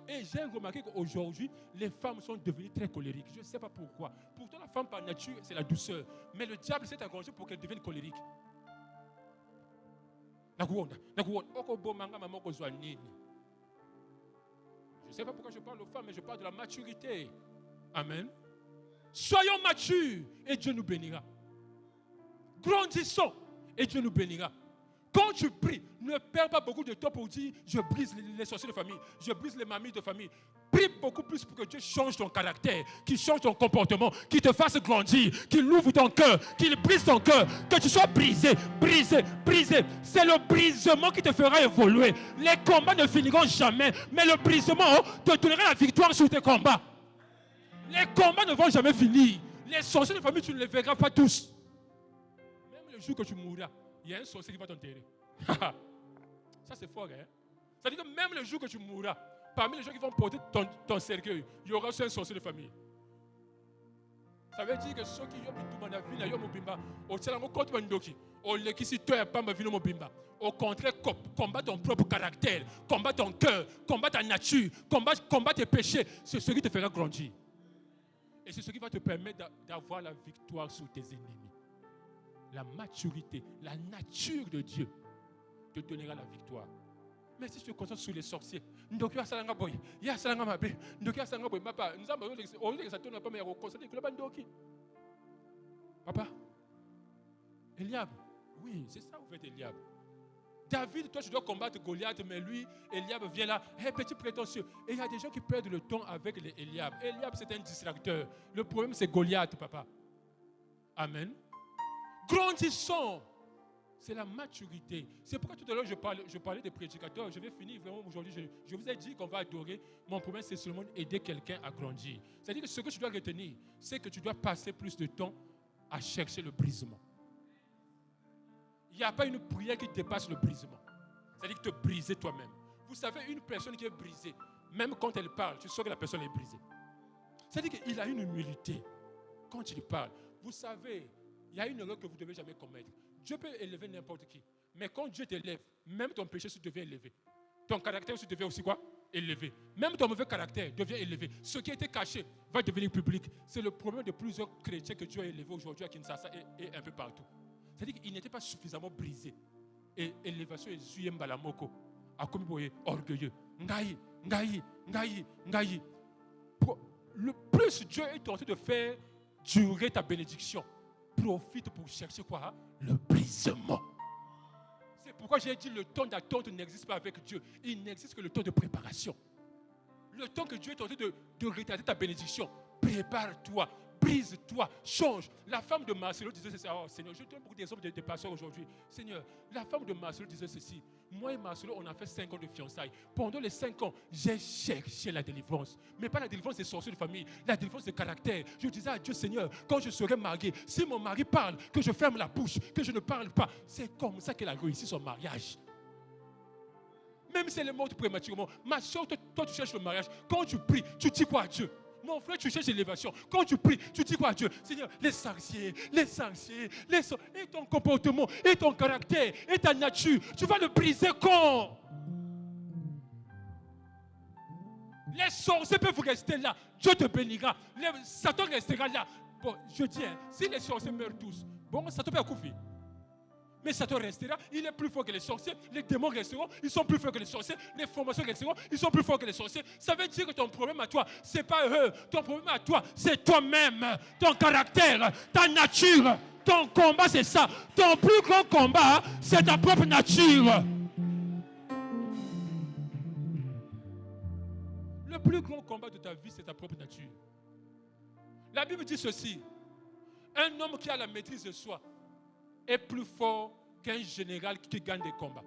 Et j'ai remarqué qu'aujourd'hui, les femmes sont devenues très colériques. Je ne sais pas pourquoi. Pourtant, la femme par nature, c'est la douceur. Mais le diable s'est arrangé pour qu'elle devienne colérique. Je ne sais pas pourquoi je parle aux femmes, mais je parle de la maturité. Amen. Soyons matures et Dieu nous bénira. Grandissons et Dieu nous bénira. Quand tu pries, ne perds pas beaucoup de temps pour dire je brise les sorciers de famille, je brise les mamies de famille. Prie beaucoup plus pour que Dieu change ton caractère, qu'il change ton comportement, qu'il te fasse grandir, qu'il ouvre ton cœur, qu'il brise ton cœur, que tu sois brisé, brisé, brisé. C'est le brisement qui te fera évoluer. Les combats ne finiront jamais, mais le brisement te donnera la victoire sur tes combats. Les combats ne vont jamais finir. Les sorciers de famille, tu ne les verras pas tous. Même le jour que tu mourras, il y a un sorcier qui va t'enterrer. Ça, c'est fort, hein? Ça veut dire que même le jour que tu mourras, parmi les gens qui vont porter ton cercueil, il y aura un sorcier de famille. Ça veut dire que ceux qui ont tout mon avis, ils ont bimba. Au tient contre Mandoki. Au lekisi toi pas ma vie no bimba. Au contraire, combat ton propre caractère, combat ton cœur, combat ta nature, combat tes péchés. C'est ce qui te fera grandir. Et c'est ce qui va te permettre d'avoir la victoire sur tes ennemis. La maturité, la nature de Dieu te donnera la victoire. Mais si tu te concentres sur les sorciers, papa, Eliab, oui, c'est ça, vous faites Eliab. David, toi, tu dois combattre Goliath, mais lui, Eliab vient là, hey, petit prétentieux. Et il y a des gens qui perdent le temps avec les Eliab. Eliab, c'est un distracteur. Le problème, c'est Goliath, papa. Amen. Grandissons. C'est la maturité. C'est pourquoi tout à l'heure, je parlais des prédicateurs. Je vais finir vraiment aujourd'hui. Je vous ai dit qu'on va adorer. Mon problème, c'est seulement aider quelqu'un à grandir. C'est-à-dire que ce que tu dois retenir, c'est que tu dois passer plus de temps à chercher le brisement. Il n'y a pas une prière qui dépasse le brisement. C'est-à-dire que te briser toi-même. Vous savez, une personne qui est brisée, même quand elle parle, tu sais que la personne est brisée. C'est-à-dire qu'il a une humilité quand il parle. Vous savez, il y a une erreur que vous ne devez jamais commettre. Dieu peut élever n'importe qui. Mais quand Dieu t'élève, même ton péché se devient élevé. Ton caractère se devient aussi quoi? Élevé. Même ton mauvais caractère devient élevé. Ce qui était caché va devenir public. C'est le problème de plusieurs chrétiens que Dieu a élevé aujourd'hui à Kinshasa et un peu partout. C'est-à-dire qu'il n'était pas suffisamment brisé. Et élévation est Zuyem Balamoko. A comme vous voyez, orgueilleux. Ngaï. Le plus Dieu est tenté de faire durer ta bénédiction, profite pour chercher quoi? Le brisement. C'est pourquoi j'ai dit le temps d'attente n'existe pas avec Dieu. Il n'existe que le temps de préparation. Le temps que Dieu est tenté de retarder ta bénédiction, prépare-toi, brise-toi, change. La femme de Marcelo disait ceci. Oh Seigneur, je donne beaucoup d'exemples de pasteurs aujourd'hui. Seigneur, la femme de Marcelo disait ceci. Moi et Marcelo, on a fait 5 ans de fiançailles. Pendant les 5 ans, j'ai cherché la délivrance. Mais pas la délivrance des sorciers de famille, la délivrance de caractère. Je disais à Dieu, Seigneur, quand je serai marié, si mon mari parle, que je ferme la bouche, que je ne parle pas, c'est comme ça qu'elle a réussi son mariage. Même si elle est morte prématurément, ma soeur, toi tu cherches le mariage. Quand tu pries, tu dis quoi à Dieu? Mon frère, tu cherches l'élévation. Quand tu pries, tu dis quoi à Dieu? Seigneur, les sorciers, et ton comportement, et ton caractère, et ta nature, tu vas le briser quand? Les sorciers peuvent rester là. Dieu te bénira. Satan restera là. Bon, je dis, si les sorciers meurent tous, bon, Satan peut accouper. Mais Satan restera, il est plus fort que les sorciers, les démons resteront, ils sont plus forts que les sorciers, les formations resteront, ils sont plus forts que les sorciers. Ça veut dire que ton problème à toi, ce n'est pas eux, ton problème à toi, c'est toi-même, ton caractère, ta nature, ton combat, c'est ça. Ton plus grand combat, c'est ta propre nature. Le plus grand combat de ta vie, c'est ta propre nature. La Bible dit ceci, un homme qui a la maîtrise de soi est plus fort qu'un général qui gagne des combats.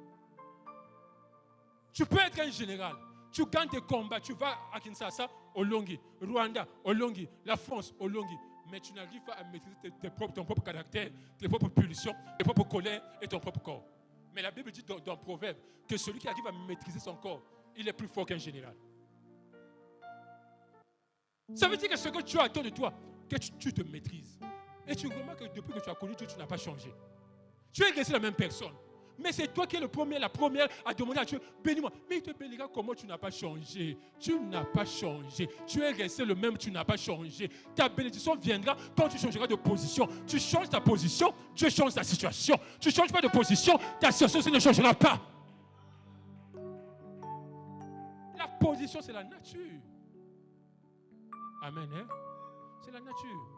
Tu peux être un général, tu gagnes des combats, tu vas à Kinshasa, au Longi, Rwanda, au Longi, la France, au Longi, mais tu n'arrives pas à maîtriser ton propre caractère, tes propres pulsions, tes propres colères et ton propre corps. Mais la Bible dit dans Proverbe que celui qui arrive à maîtriser son corps, il est plus fort qu'un général. Ça veut dire que ce que Dieu attend de toi, que tu te maîtrises. Et tu remarques que depuis que tu as connu Dieu, tu n'as pas changé. Tu es resté la même personne. Mais c'est toi qui es la première à demander à Dieu, bénis-moi. Mais il te bénira comment tu n'as pas changé. Tu n'as pas changé. Tu es resté le même, tu n'as pas changé. Ta bénédiction viendra quand tu changeras de position. Tu changes ta position, Dieu change ta situation. Tu ne changes pas de position, ta situation ne changera pas. La position, c'est la nature. Amen. Hein? C'est la nature.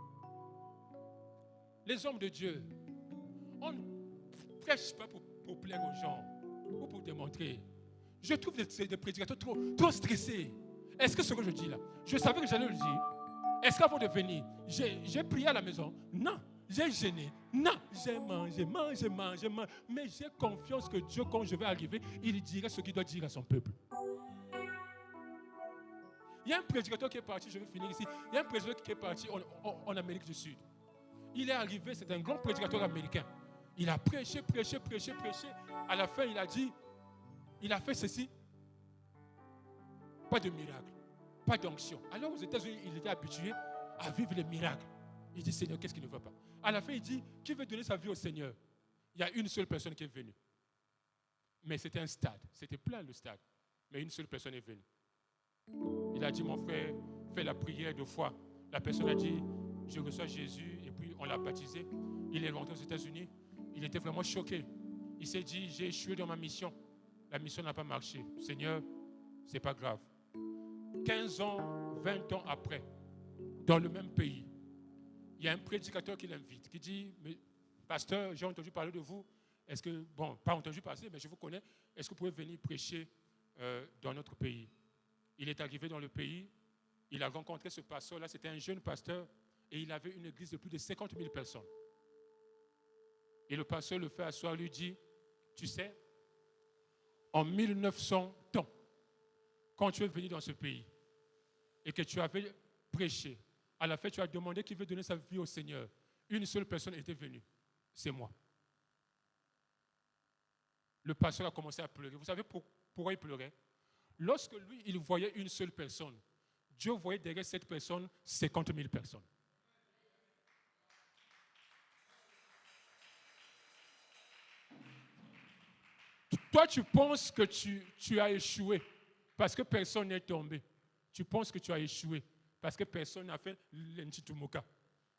Les hommes de Dieu On ne prêche pas pour plaire aux gens ou pour démontrer. Je trouve des prédicateurs trop stressés. Est-ce que ce que je dis là, je savais que j'allais le dire. Est-ce qu'avant de venir, j'ai prié à la maison? Non. J'ai gêné. Non. J'ai mangé. Mais j'ai confiance que Dieu, quand je vais arriver, il dira ce qu'il doit dire à son peuple. Il y a un prédicateur qui est parti, je vais finir ici. Il y a un prédicateur qui est parti en Amérique du Sud. Il est arrivé, c'est un grand prédicateur américain. Il a prêché. À la fin, il a dit, il a fait ceci. Pas de miracle, pas d'onction. Alors aux États-Unis, il était habitué à vivre les miracles. Il dit, Seigneur, qu'est-ce qu'il ne veut pas? À la fin, il dit, qui veut donner sa vie au Seigneur? Il y a une seule personne qui est venue. Mais c'était un stade, c'était plein le stade. Mais une seule personne est venue. Il a dit, mon frère, fais la prière 2 fois. La personne a dit, je reçois Jésus, et puis on l'a baptisé. Il est rentré aux États-Unis. Il était vraiment choqué. Il s'est dit, j'ai échoué dans ma mission. La mission n'a pas marché. Seigneur, c'est pas grave. 15 ans, 20 ans après, dans le même pays, il y a un prédicateur qui l'invite, qui dit, mais, pasteur, j'ai entendu parler de vous. Est-ce que, bon, pas entendu parler, mais je vous connais. Est-ce que vous pouvez venir prêcher dans notre pays? Il est arrivé dans le pays, il a rencontré ce pasteur-là, c'était un jeune pasteur, et il avait une église de plus de 50 000 personnes. Et le pasteur le fait asseoir, lui dit, tu sais, en 1900 ans, quand tu es venu dans ce pays, et que tu avais prêché, à la fin tu as demandé qui veut donner sa vie au Seigneur. Une seule personne était venue, c'est moi. Le pasteur a commencé à pleurer. Vous savez pourquoi il pleurait? Lorsque lui, il voyait une seule personne, Dieu voyait derrière cette personne 50 000 personnes. Toi, tu penses que tu as échoué parce que personne n'est tombé. Tu penses que tu as échoué parce que personne n'a fait l'Ntitumuka.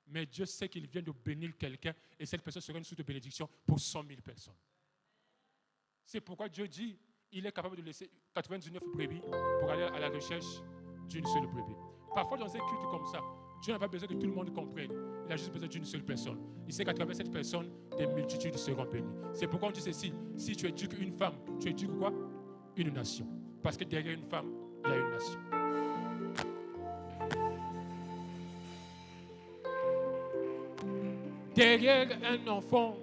Mais Dieu sait qu'il vient de bénir quelqu'un et cette personne sera une source de bénédiction pour 100 000 personnes. C'est pourquoi Dieu dit, il est capable de laisser 99 brebis pour aller à la recherche d'une seule brebis. Parfois, dans un culte comme ça, Dieu n'a pas besoin que tout le monde comprenne. Il a juste besoin d'une seule personne. Il sait qu'à travers cette personne, des multitudes seront bénies. C'est pourquoi on dit ceci, si tu éduques une femme, tu éduques quoi? Une nation. Parce que derrière une femme, il y a une nation. Derrière un enfant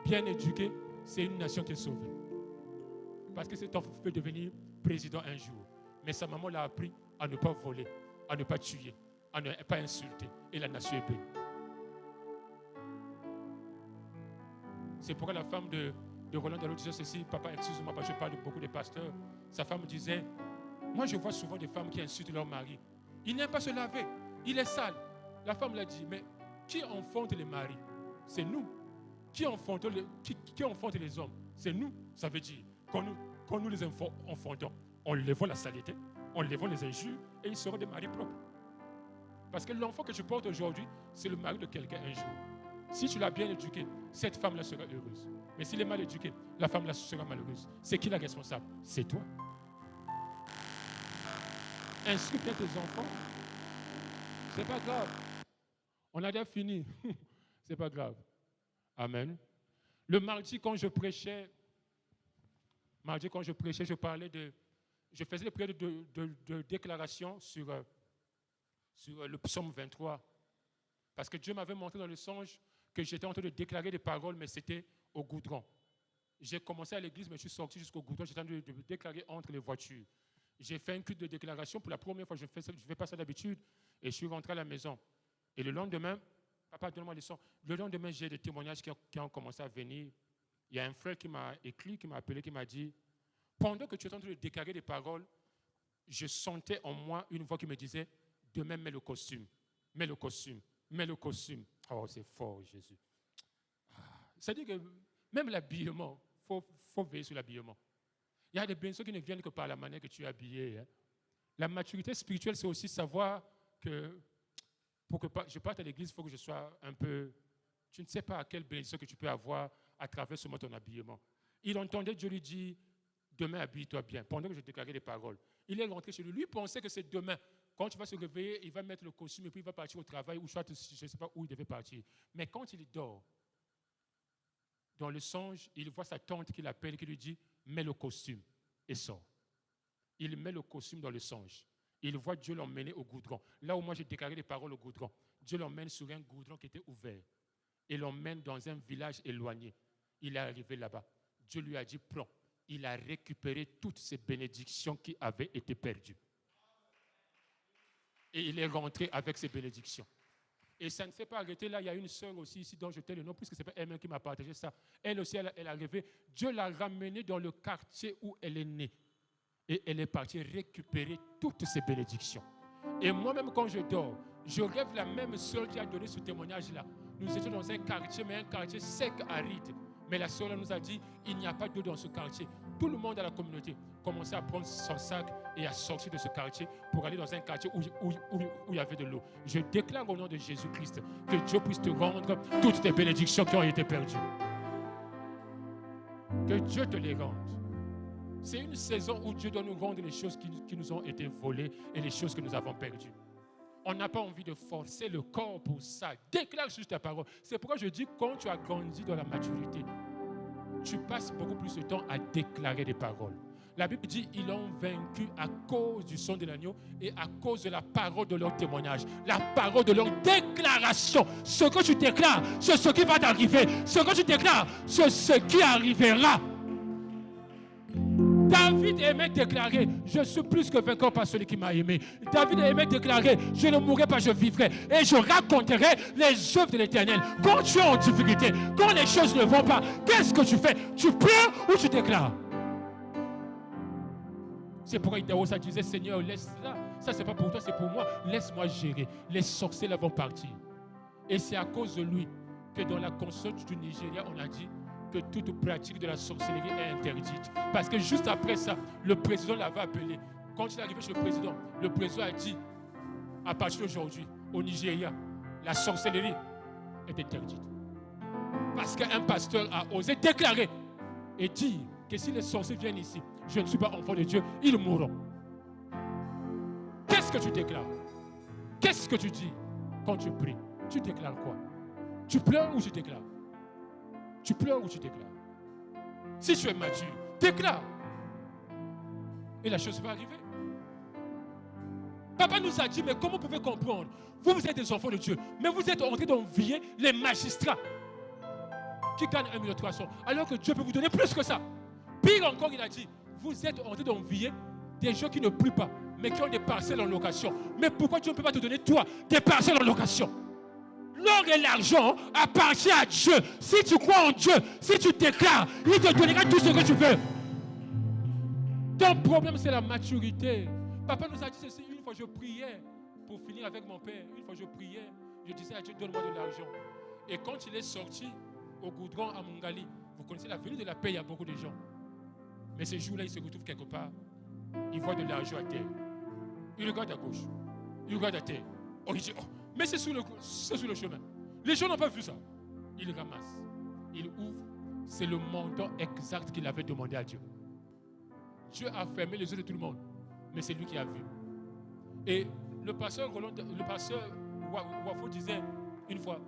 bien éduqué, c'est une nation qui est sauvée. Parce que cet enfant peut devenir président un jour. Mais sa maman l'a appris à ne pas voler, à ne pas tuer, à ne pas insulter. Et la nation est bénie. C'est pourquoi la femme de Roland Dallot disait ceci, papa, excuse-moi, parce que je parle beaucoup des pasteurs. Sa femme disait, moi je vois souvent des femmes qui insultent leur mari. Il n'aime pas se laver, il est sale. La femme l'a dit, mais qui enfante les maris? C'est nous. Qui enfante les hommes? C'est nous. Ça veut dire, quand nous les enfantons, on les voit la saleté, on les voit les injures, et ils seront des maris propres. Parce que l'enfant que tu portes aujourd'hui, c'est le mari de quelqu'un un jour. Si tu l'as bien éduqué, cette femme-là sera heureuse. Mais s'il est mal éduqué, la femme-là sera malheureuse. C'est qui la responsable? C'est toi. Instruis bien tes enfants. C'est pas grave. On a déjà fini. C'est pas grave. Amen. Le mardi, quand je prêchais, je faisais des prières de déclaration sur le psaume 23. Parce que Dieu m'avait montré dans le songe que j'étais en train de déclarer des paroles, mais c'était au goudron. J'ai commencé à l'église, mais je suis sorti jusqu'au goudron. J'étais en train de déclarer entre les voitures. J'ai fait un culte de déclaration. Pour la première fois, je ne fais pas ça d'habitude. Et je suis rentré à la maison. Et le lendemain, papa, donne-moi les sons. Le lendemain, j'ai des témoignages qui ont commencé à venir. Il y a un frère qui m'a écrit, qui m'a appelé, qui m'a dit, pendant que tu es en train de déclarer des paroles, je sentais en moi une voix qui me disait, demain, mets le costume. Mets le costume. Mets le costume. Oh, c'est fort, Jésus. C'est-à-dire que même l'habillement, il faut veiller sur l'habillement. Il y a des bénédictions qui ne viennent que par la manière que tu es habillé. Hein. La maturité spirituelle, c'est aussi savoir que pour que je parte à l'église, il faut que je sois un peu... Tu ne sais pas à quelle bénédiction que tu peux avoir à travers seulement ton habillement. Il entendait Dieu lui dire, demain, habille-toi bien. Pendant que je déclarais les paroles, il est rentré chez lui. Lui pensait que c'est demain. Quand tu vas se réveiller, il va mettre le costume et puis il va partir au travail ou soit, je ne sais pas où il devait partir. Mais quand il dort, Dans le songe, il voit sa tante qui l'appelle, qui lui dit « Mets le costume » et sort. Il met le costume dans le songe. Il voit Dieu l'emmener au goudron. Là où moi j'ai déclaré les paroles au goudron, Dieu l'emmène sur un goudron qui était ouvert et l'emmène dans un village éloigné. Il est arrivé là-bas. Dieu lui a dit « Prends ». Il a récupéré toutes ces bénédictions qui avaient été perdues. Et il est rentré avec ces bénédictions. Et ça ne s'est pas arrêté là. Il y a une sœur aussi ici dont je t'ai le nom, puisque c'est pas elle-même qui m'a partagé ça. Elle aussi, elle est arrivée. Dieu l'a ramenée dans le quartier où elle est née. Et elle est partie récupérer toutes ces bénédictions. Et moi-même, quand je dors, je rêve la même sœur qui a donné ce témoignage-là. Nous étions dans un quartier, mais un quartier sec, aride. Mais la sœur nous a dit, il n'y a pas d'eau dans ce quartier. Tout le monde à la communauté commençait à prendre son sac et à sortir de ce quartier pour aller dans un quartier où il y avait de l'eau. Je déclare au nom de Jésus-Christ que Dieu puisse te rendre toutes tes bénédictions qui ont été perdues. Que Dieu te les rende. C'est une saison où Dieu doit nous rendre les choses qui nous ont été volées et les choses que nous avons perdues. On n'a pas envie de forcer le corps pour ça. Déclare juste ta parole. C'est pourquoi je dis, quand tu as grandi dans la maturité, tu passes beaucoup plus de temps à déclarer des paroles. La Bible dit, ils l'ont vaincu à cause du sang de l'agneau et à cause de la parole de leur témoignage, la parole de leur déclaration. Ce que tu déclares, c'est ce qui va t'arriver. Ce que tu déclares, c'est ce qui arrivera. David aimait déclarer, je suis plus que vainqueur par celui qui m'a aimé. David aimait déclarer, je ne mourrai pas, je vivrai. Et je raconterai les œuvres de l'Éternel. Quand tu es en difficulté, quand les choses ne vont pas, qu'est-ce que tu fais? Tu pleures ou tu déclares? C'est pourquoi Daoud disait, Seigneur, laisse-la. Ça, c'est pas pour toi, c'est pour moi. Laisse-moi gérer. Les sorciers là vont partir. Et c'est à cause de lui que dans la console du Nigeria, on a dit que toute pratique de la sorcellerie est interdite. Parce que juste après ça, le président l'avait appelé. Quand il est arrivé chez le président a dit, à partir d'aujourd'hui, au Nigeria, la sorcellerie est interdite. Parce qu'un pasteur a osé déclarer et dire que si les sorciers viennent ici, je ne suis pas enfant de Dieu, ils mourront. Qu'est-ce que tu déclares? Qu'est-ce que tu dis quand tu pries? Tu déclares quoi? Tu pleures ou tu déclares? Tu pleures ou tu déclares? Si tu es mature, déclare. Et la chose va arriver. Papa nous a dit, mais comment vous pouvez comprendre? Vous êtes des enfants de Dieu, mais vous êtes en train d'envier les magistrats qui gagnent 1 300 000, alors que Dieu peut vous donner plus que ça. Pire encore, il a dit, vous êtes en train d'envier des gens qui ne plient pas, mais qui ont des parcelles en location. Mais pourquoi Dieu ne peut pas te donner, toi, des parcelles en location? L'or et l'argent appartiennent à Dieu. Si tu crois en Dieu, si tu déclares, il te donnera tout ce que tu veux. Ton problème, c'est la maturité. Papa nous a dit ceci, une fois je priais, pour finir avec mon père, une fois je priais, je disais à Dieu, donne-moi de l'argent. Et quand il est sorti au goudron à Mungali, vous connaissez la venue de la paix, il y a beaucoup de gens. Mais ce jour-là, il se retrouve quelque part, il voit de l'argent à terre. Il regarde à gauche, il regarde à terre. Oh, il dit, oh, mais c'est sur le chemin. Les gens n'ont pas vu ça. Il ramasse, il ouvre. C'est le montant exact qu'il avait demandé à Dieu. Dieu a fermé les yeux de tout le monde, mais c'est lui qui a vu. Et le pasteur Wafo disait une fois,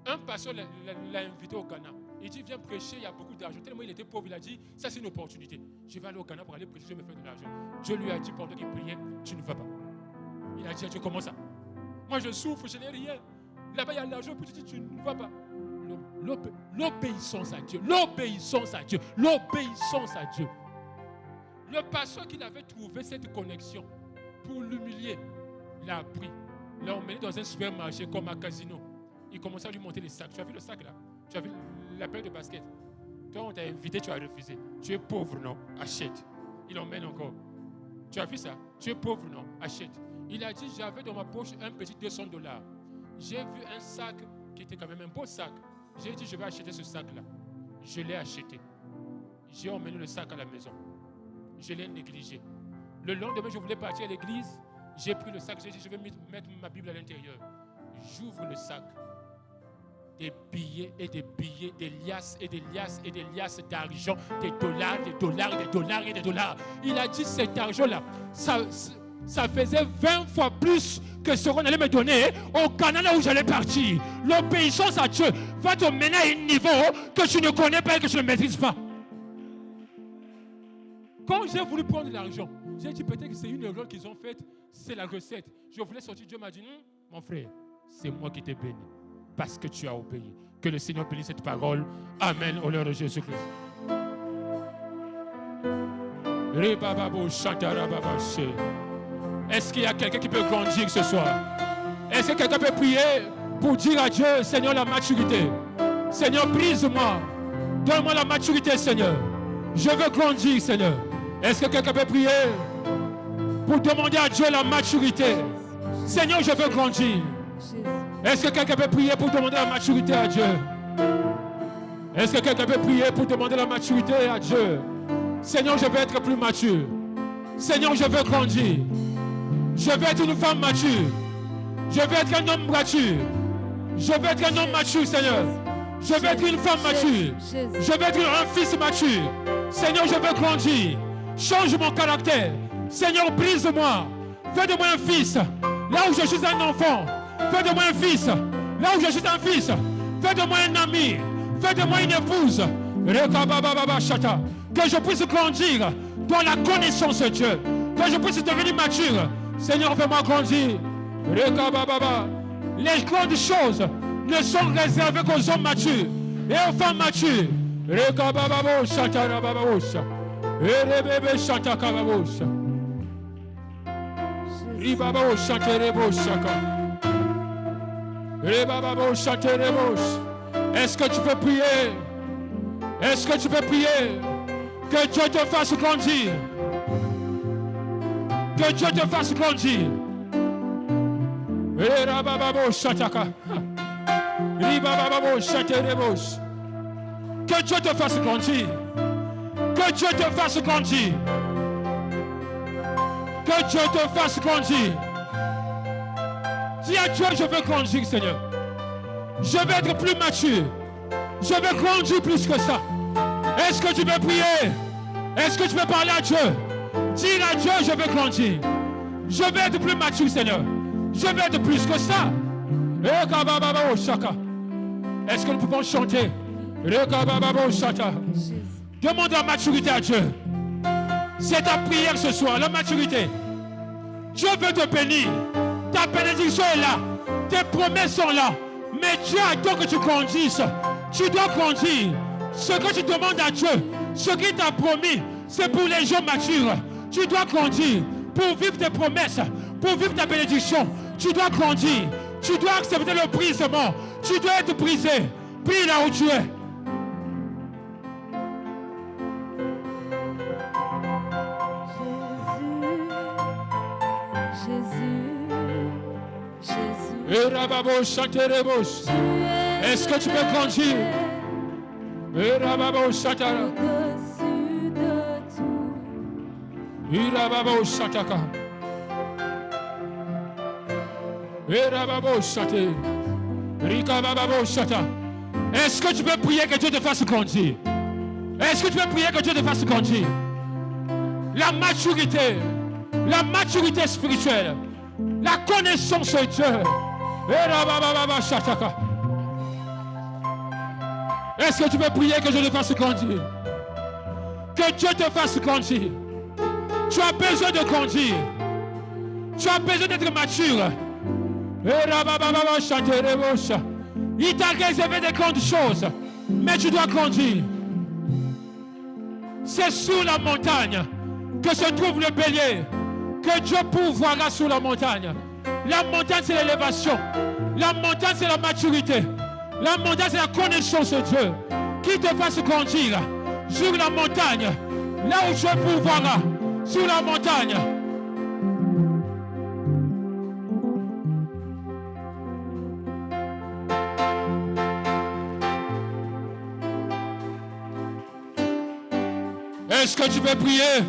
un pasteur l'a invité au Ghana. Il dit, viens prêcher, il y a beaucoup d'argent. Tellement il était pauvre, il a dit, ça c'est une opportunité. Je vais aller au Ghana pour aller prêcher, je vais me faire de l'argent. Dieu lui a dit pendant qu'il priait, tu ne vas pas. Il a dit à Dieu, comment ça? Moi je souffre, je n'ai rien. Là-bas il y a l'argent, puis tu dis, tu ne vas pas. L'obéissance à Dieu, l'obéissance à Dieu, l'obéissance à Dieu. Le pasteur qui avait trouvé cette connexion pour l'humilier, l'a pris, l'a emmené dans un supermarché comme un casino. Il commençait à lui monter les sacs. Tu as vu le sac là? Tu as vu la paire de baskets? Toi, on t'a invité, tu as refusé. Tu es pauvre, non? Achète. Il emmène encore. Tu as vu ça? Tu es pauvre, non? Achète. Il a dit, j'avais dans ma poche un petit $200. J'ai vu un sac qui était quand même un beau sac. J'ai dit, je vais acheter ce sac-là. Je l'ai acheté. J'ai emmené le sac à la maison. Je l'ai négligé. Le lendemain, je voulais partir à l'église. J'ai pris le sac. J'ai dit, je vais mettre ma Bible à l'intérieur. J'ouvre le sac. Des billets et des billets, des liasses et des liasses et des liasses d'argent, des dollars, des dollars, des dollars et des dollars. Il a dit, cet argent-là, ça, ça faisait 20 fois plus que ce qu'on allait me donner au Canada où j'allais partir. L'obéissance à Dieu va te mener à un niveau que tu ne connais pas et que tu ne maîtrises pas. Quand j'ai voulu prendre de l'argent, j'ai dit peut-être que c'est une erreur qu'ils ont faite, c'est la recette. Je voulais sortir, Dieu m'a dit non, mon frère, c'est moi qui t'ai béni parce que tu as obéi. Que le Seigneur bénisse cette parole. Amen, au nom de Jésus-Christ. Est-ce qu'il y a quelqu'un qui peut grandir ce soir? Est-ce que quelqu'un peut prier pour dire à Dieu, Seigneur, la maturité? Seigneur, brise-moi. Donne-moi la maturité, Seigneur. Je veux grandir, Seigneur. Est-ce que quelqu'un peut prier pour demander à Dieu la maturité? Seigneur, je veux grandir. Est-ce que quelqu'un peut prier pour demander la maturité à Dieu? Est-ce que quelqu'un peut prier pour demander la maturité à Dieu? Seigneur, je veux être plus mature. Seigneur, je veux grandir. Je veux être une femme mature. Je veux être un homme mature. Je veux être un homme mature, Seigneur. Je veux être une femme mature. Je veux être un fils mature. Seigneur, je veux grandir. Change mon caractère. Seigneur, brise-moi. Fais de moi un fils. Là où je suis un enfant. Fais de moi un fils. Là où je suis un fils. Fais de moi un ami. Fais de moi une épouse. Que je puisse grandir dans la connaissance de Dieu. Que je puisse devenir mature. Seigneur, fais-moi grandir. Les grandes choses ne sont réservées qu'aux hommes matures et aux femmes matures. Est-ce que tu peux prier? Est-ce que tu peux prier? Que Dieu te fasse grandir. Que Dieu te fasse grandir. Que Dieu te fasse grandir. Que Dieu te fasse grandir. Que Dieu te fasse grandir. Dis à Dieu, je veux grandir, Seigneur. Je veux être plus mature. Je veux grandir plus que ça. Est-ce que tu veux prier? Est-ce que tu veux parler à Dieu? Dis à Dieu, je veux grandir. Je veux être plus mature, Seigneur. Je veux être plus que ça. Est-ce que nous pouvons chanter? Demande la maturité à Dieu. C'est ta prière ce soir, la maturité. Dieu veut te bénir. Ta bénédiction est là. Tes promesses sont là. Mais Dieu attend que tu grandisses. Tu dois grandir. Ce que tu demandes à Dieu, ce qu'il t'a promis, c'est pour les gens matures. Tu dois grandir. Pour vivre tes promesses, pour vivre ta bénédiction, tu dois grandir. Tu dois accepter le brisement. Tu dois être brisé. Prie là où tu es. Est-ce que tu peux grandir? Est-ce que tu peux prier que Dieu te fasse grandir? Est-ce que tu peux prier que Dieu te fasse grandir? La maturité spirituelle, la connaissance de Dieu. Est-ce que tu peux prier que Dieu te fasse grandir? Que Dieu te fasse grandir. Tu as besoin de grandir. Tu as besoin d'être mature. Il t'a réservé des grandes choses, mais tu dois grandir. C'est sur la montagne que se trouve le bélier, que Dieu pourvoira sur la montagne. La montagne, c'est l'élévation. La montagne, c'est la maturité. La montagne, c'est la connaissance de Dieu. Qui te fasse grandir sur la montagne, là où Dieu pourvoira, sur la montagne. Est-ce que tu peux prier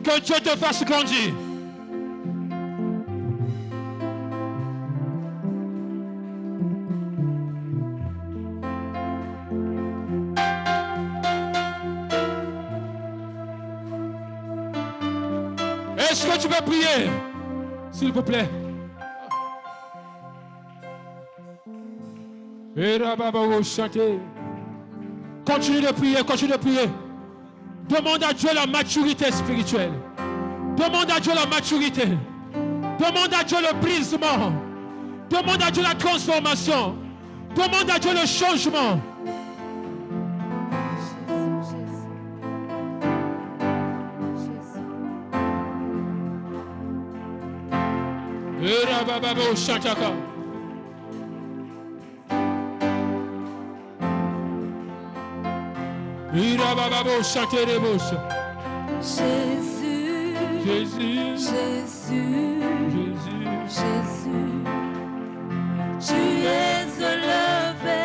que Dieu te fasse grandir? Est-ce que tu veux prier? S'il vous plaît. Continue de prier, continue de prier. Demande à Dieu la maturité spirituelle. Demande à Dieu la maturité. Demande à Dieu le brisement. Demande à Dieu la transformation. Demande à Dieu le changement. Jésus, Jésus, Jésus, Jésus, Jésus, tu es élevé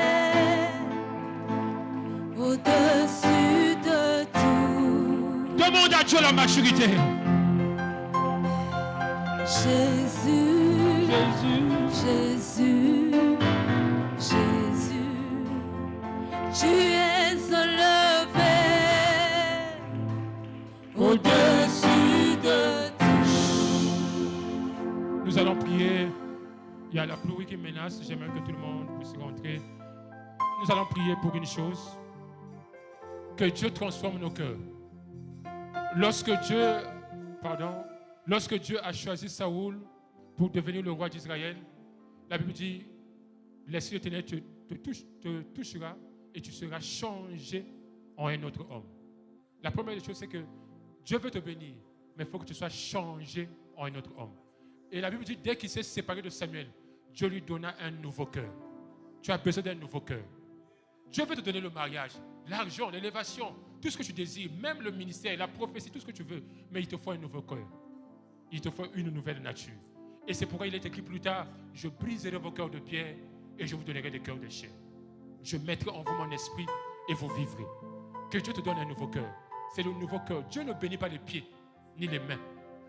au-dessus de tout. demande à Dieu la maturité. Jésus, Jésus, Jésus, Jésus, tu es élevé au-dessus de tout. nous allons prier. Il y a la pluie qui menace. J'aimerais que tout le monde puisse rentrer. Nous allons prier pour une chose. Que Dieu transforme nos cœurs. Lorsque Dieu a choisi Saoul pour devenir le roi d'Israël, la Bible dit, l'Esprit de l'Éternel te touchera et tu seras changé en un autre homme. La première des choses, c'est que Dieu veut te bénir, mais il faut que tu sois changé en un autre homme. Et la Bible dit, dès qu'il s'est séparé de Samuel, Dieu lui donna un nouveau cœur. Tu as besoin d'un nouveau cœur. Dieu veut te donner le mariage, l'argent, l'élévation, tout ce que tu désires, même le ministère, la prophétie, tout ce que tu veux. Mais il te faut un nouveau cœur. Il te faut une nouvelle nature. Et c'est pourquoi il est écrit plus tard, je briserai vos cœurs de pierre et je vous donnerai des cœurs de chair. Je mettrai en vous mon esprit et vous vivrez. Que Dieu te donne un nouveau cœur. C'est le nouveau cœur. Dieu ne bénit pas les pieds, ni les mains,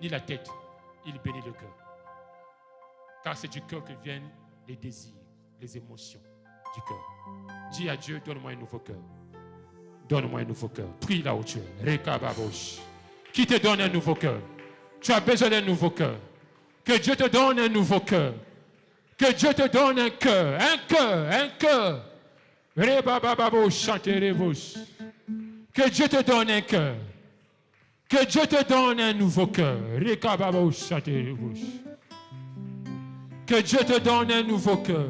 ni la tête. Il bénit le cœur. Car c'est du cœur que viennent les désirs, les émotions du cœur. Dis à Dieu, donne-moi un nouveau cœur. Donne-moi un nouveau cœur. Prie là où tu es. Rekababosh. Qui te donne un nouveau cœur? Tu as besoin d'un nouveau cœur. Que Dieu te donne un nouveau cœur. Que Dieu te donne un cœur. Un cœur, un cœur. Que Dieu te donne un cœur. Que Dieu te donne un nouveau cœur. Que Dieu te donne un nouveau cœur.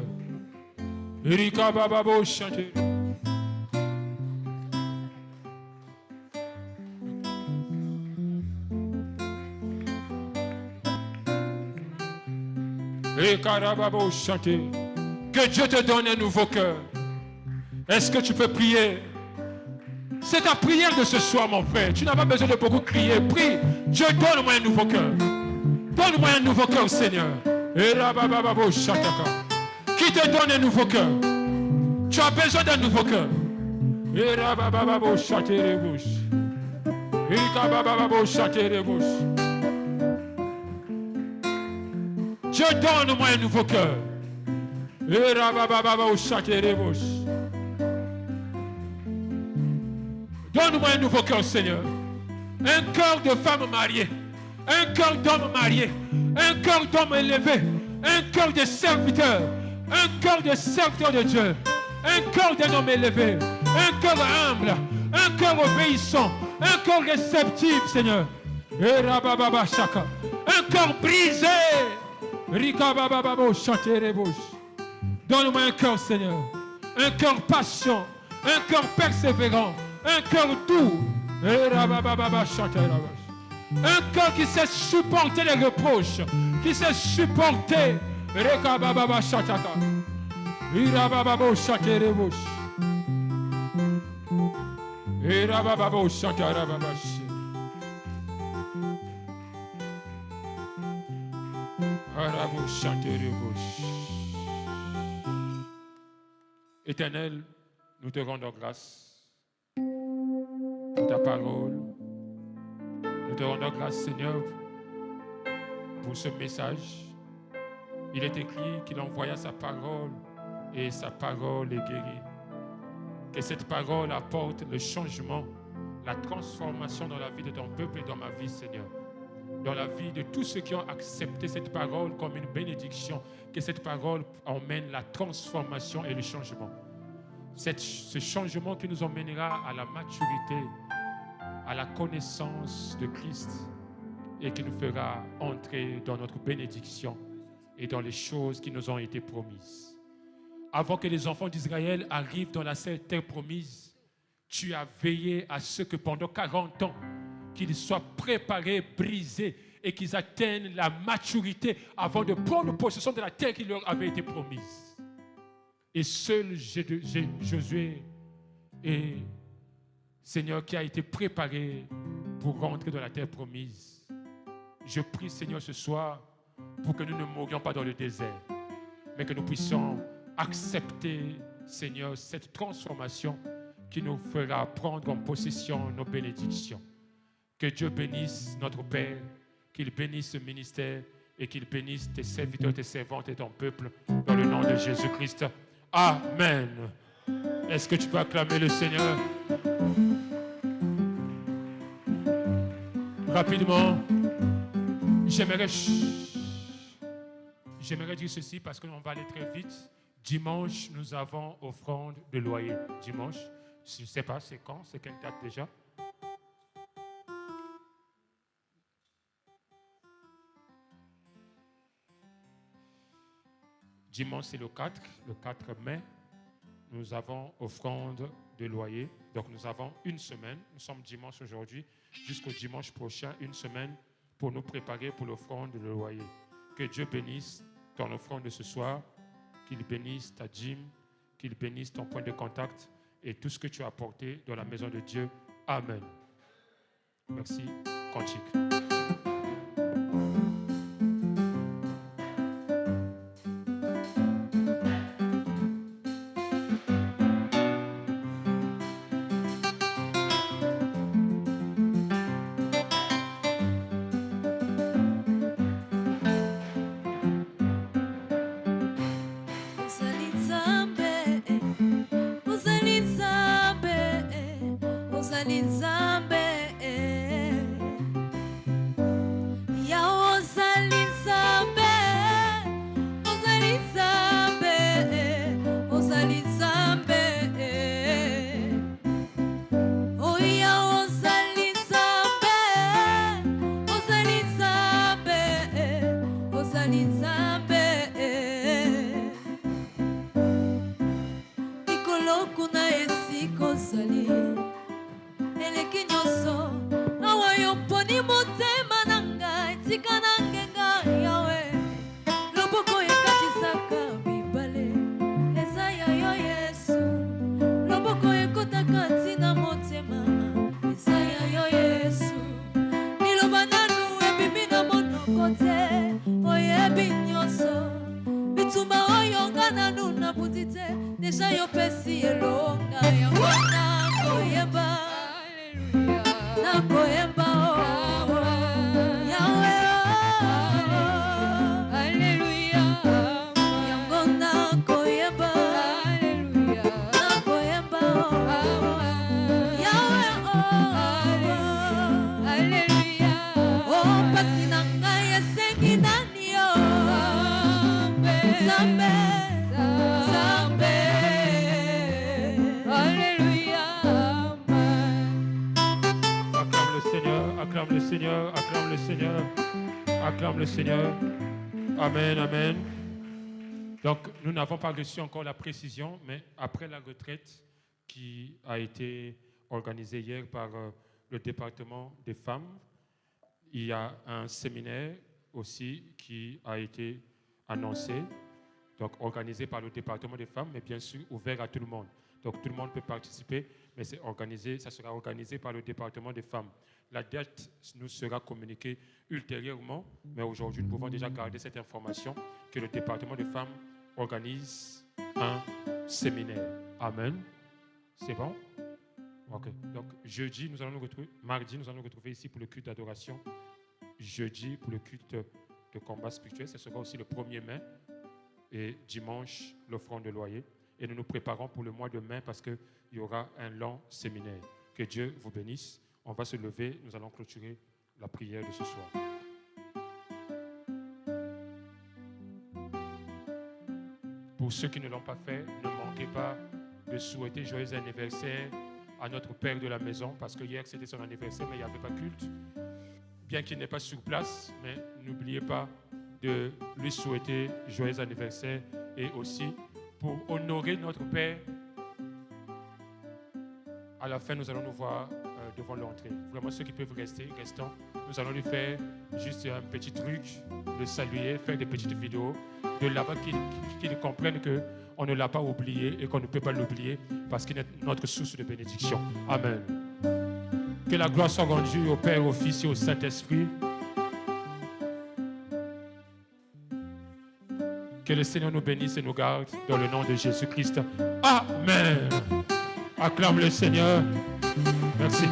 Que Dieu te donne un nouveau cœur. Est-ce que tu peux prier? C'est ta prière de ce soir, mon frère. Tu n'as pas besoin de beaucoup crier. Prie. Dieu, donne-moi un nouveau cœur. Donne-moi un nouveau cœur, Seigneur. Qui te donne un nouveau cœur? Tu as besoin d'un nouveau cœur. Dieu, donne-moi un nouveau cœur. Donne-moi un nouveau cœur, Seigneur. Un cœur de femme mariée. Un cœur d'homme marié. Un cœur d'homme élevé. Un cœur de serviteur. Un cœur de serviteur de Dieu. Un cœur d'un homme élevé. Un cœur humble. Un cœur obéissant. Un cœur réceptif, Seigneur. Un cœur brisé. Donne-moi un cœur, Seigneur. Un cœur patient. Un cœur persévérant. Un cœur doux. Un cœur qui sait supporter les reproches. Qui sait supporter. Éternel, nous te rendons grâce pour ta parole. Nous te rendons grâce, Seigneur, pour ce message. Il est écrit qu'il envoya sa parole et sa parole est guérie. Que cette parole apporte le changement, la transformation dans la vie de ton peuple et dans ma vie, Seigneur. dans la vie de tous ceux qui ont accepté cette parole comme une bénédiction, que cette parole emmène la transformation et le changement. Ce changement qui nous emmènera à la maturité, à la connaissance de Christ et qui nous fera entrer dans notre bénédiction et dans les choses qui nous ont été promises. Avant que les enfants d'Israël arrivent dans la terre promise, tu as veillé à ce que pendant 40 ans, qu'ils soient préparés, brisés et qu'ils atteignent la maturité avant de prendre possession de la terre qui leur avait été promise. Et seul Josué est Seigneur qui a été préparé pour rentrer dans la terre promise. Je prie Seigneur ce soir pour que nous ne mourions pas dans le désert, mais que nous puissions accepter Seigneur cette transformation qui nous fera prendre en possession nos bénédictions. Que Dieu bénisse notre Père, qu'il bénisse ce ministère et qu'il bénisse tes serviteurs, tes servantes et ton peuple dans le nom de Jésus-Christ. Amen. Est-ce que tu peux acclamer le Seigneur? Rapidement, j'aimerais dire ceci parce qu'on va aller très vite. Dimanche, nous avons offrande de loyer. Dimanche, je ne sais pas c'est quand, c'est quelle date déjà? Dimanche, c'est le 4 mai. Nous avons offrande de loyer. Donc, nous avons une semaine. Nous sommes dimanche aujourd'hui. Jusqu'au dimanche prochain, une semaine pour nous préparer pour l'offrande de loyer. Que Dieu bénisse ton offrande de ce soir. Qu'il bénisse ta dîme. Qu'il bénisse ton point de contact et tout ce que tu as apporté dans la maison de Dieu. Amen. Merci. Cantique. Acclame le Seigneur. Amen, amen. Donc, nous n'avons pas reçu encore la précision, mais après la retraite qui a été organisée hier par le département des femmes, il y a un séminaire aussi qui a été annoncé, donc organisé par le département des femmes, mais bien sûr ouvert à tout le monde. Donc, tout le monde peut participer, mais c'est organisé, ça sera organisé par le département des femmes. La date nous sera communiquée ultérieurement, mais aujourd'hui, nous pouvons déjà garder cette information que le département des femmes organise un séminaire. Amen. C'est bon? Ok. Donc, jeudi, nous allons nous retrouver, mardi, nous allons nous retrouver ici pour le culte d'adoration. Jeudi, pour le culte de combat spirituel. Ce sera aussi le 1er mai. Et dimanche, l'offrande de loyer. Et nous nous préparons pour le mois de mai parce qu'il y aura un long séminaire. Que Dieu vous bénisse. On va se lever, nous allons clôturer la prière de ce soir. Pour ceux qui ne l'ont pas fait, ne manquez pas de souhaiter joyeux anniversaire à notre père de la maison, parce que hier c'était son anniversaire, mais il n'y avait pas culte. Bien qu'il n'est pas sur place, mais n'oubliez pas de lui souhaiter joyeux anniversaire. Et aussi, pour honorer notre père, à la fin, nous allons nous voir devant l'entrée. Vraiment, ceux qui peuvent rester, restons. Nous allons lui faire juste un petit truc, le saluer, faire des petites vidéos, de là-bas qu'ils comprennent qu'on ne l'a pas oublié et qu'on ne peut pas l'oublier parce qu'il est notre source de bénédiction. Amen. Que la gloire soit rendue au Père, au Fils et au Saint-Esprit. Que le Seigneur nous bénisse et nous garde dans le nom de Jésus-Christ. Amen. Acclame le Seigneur. Merci.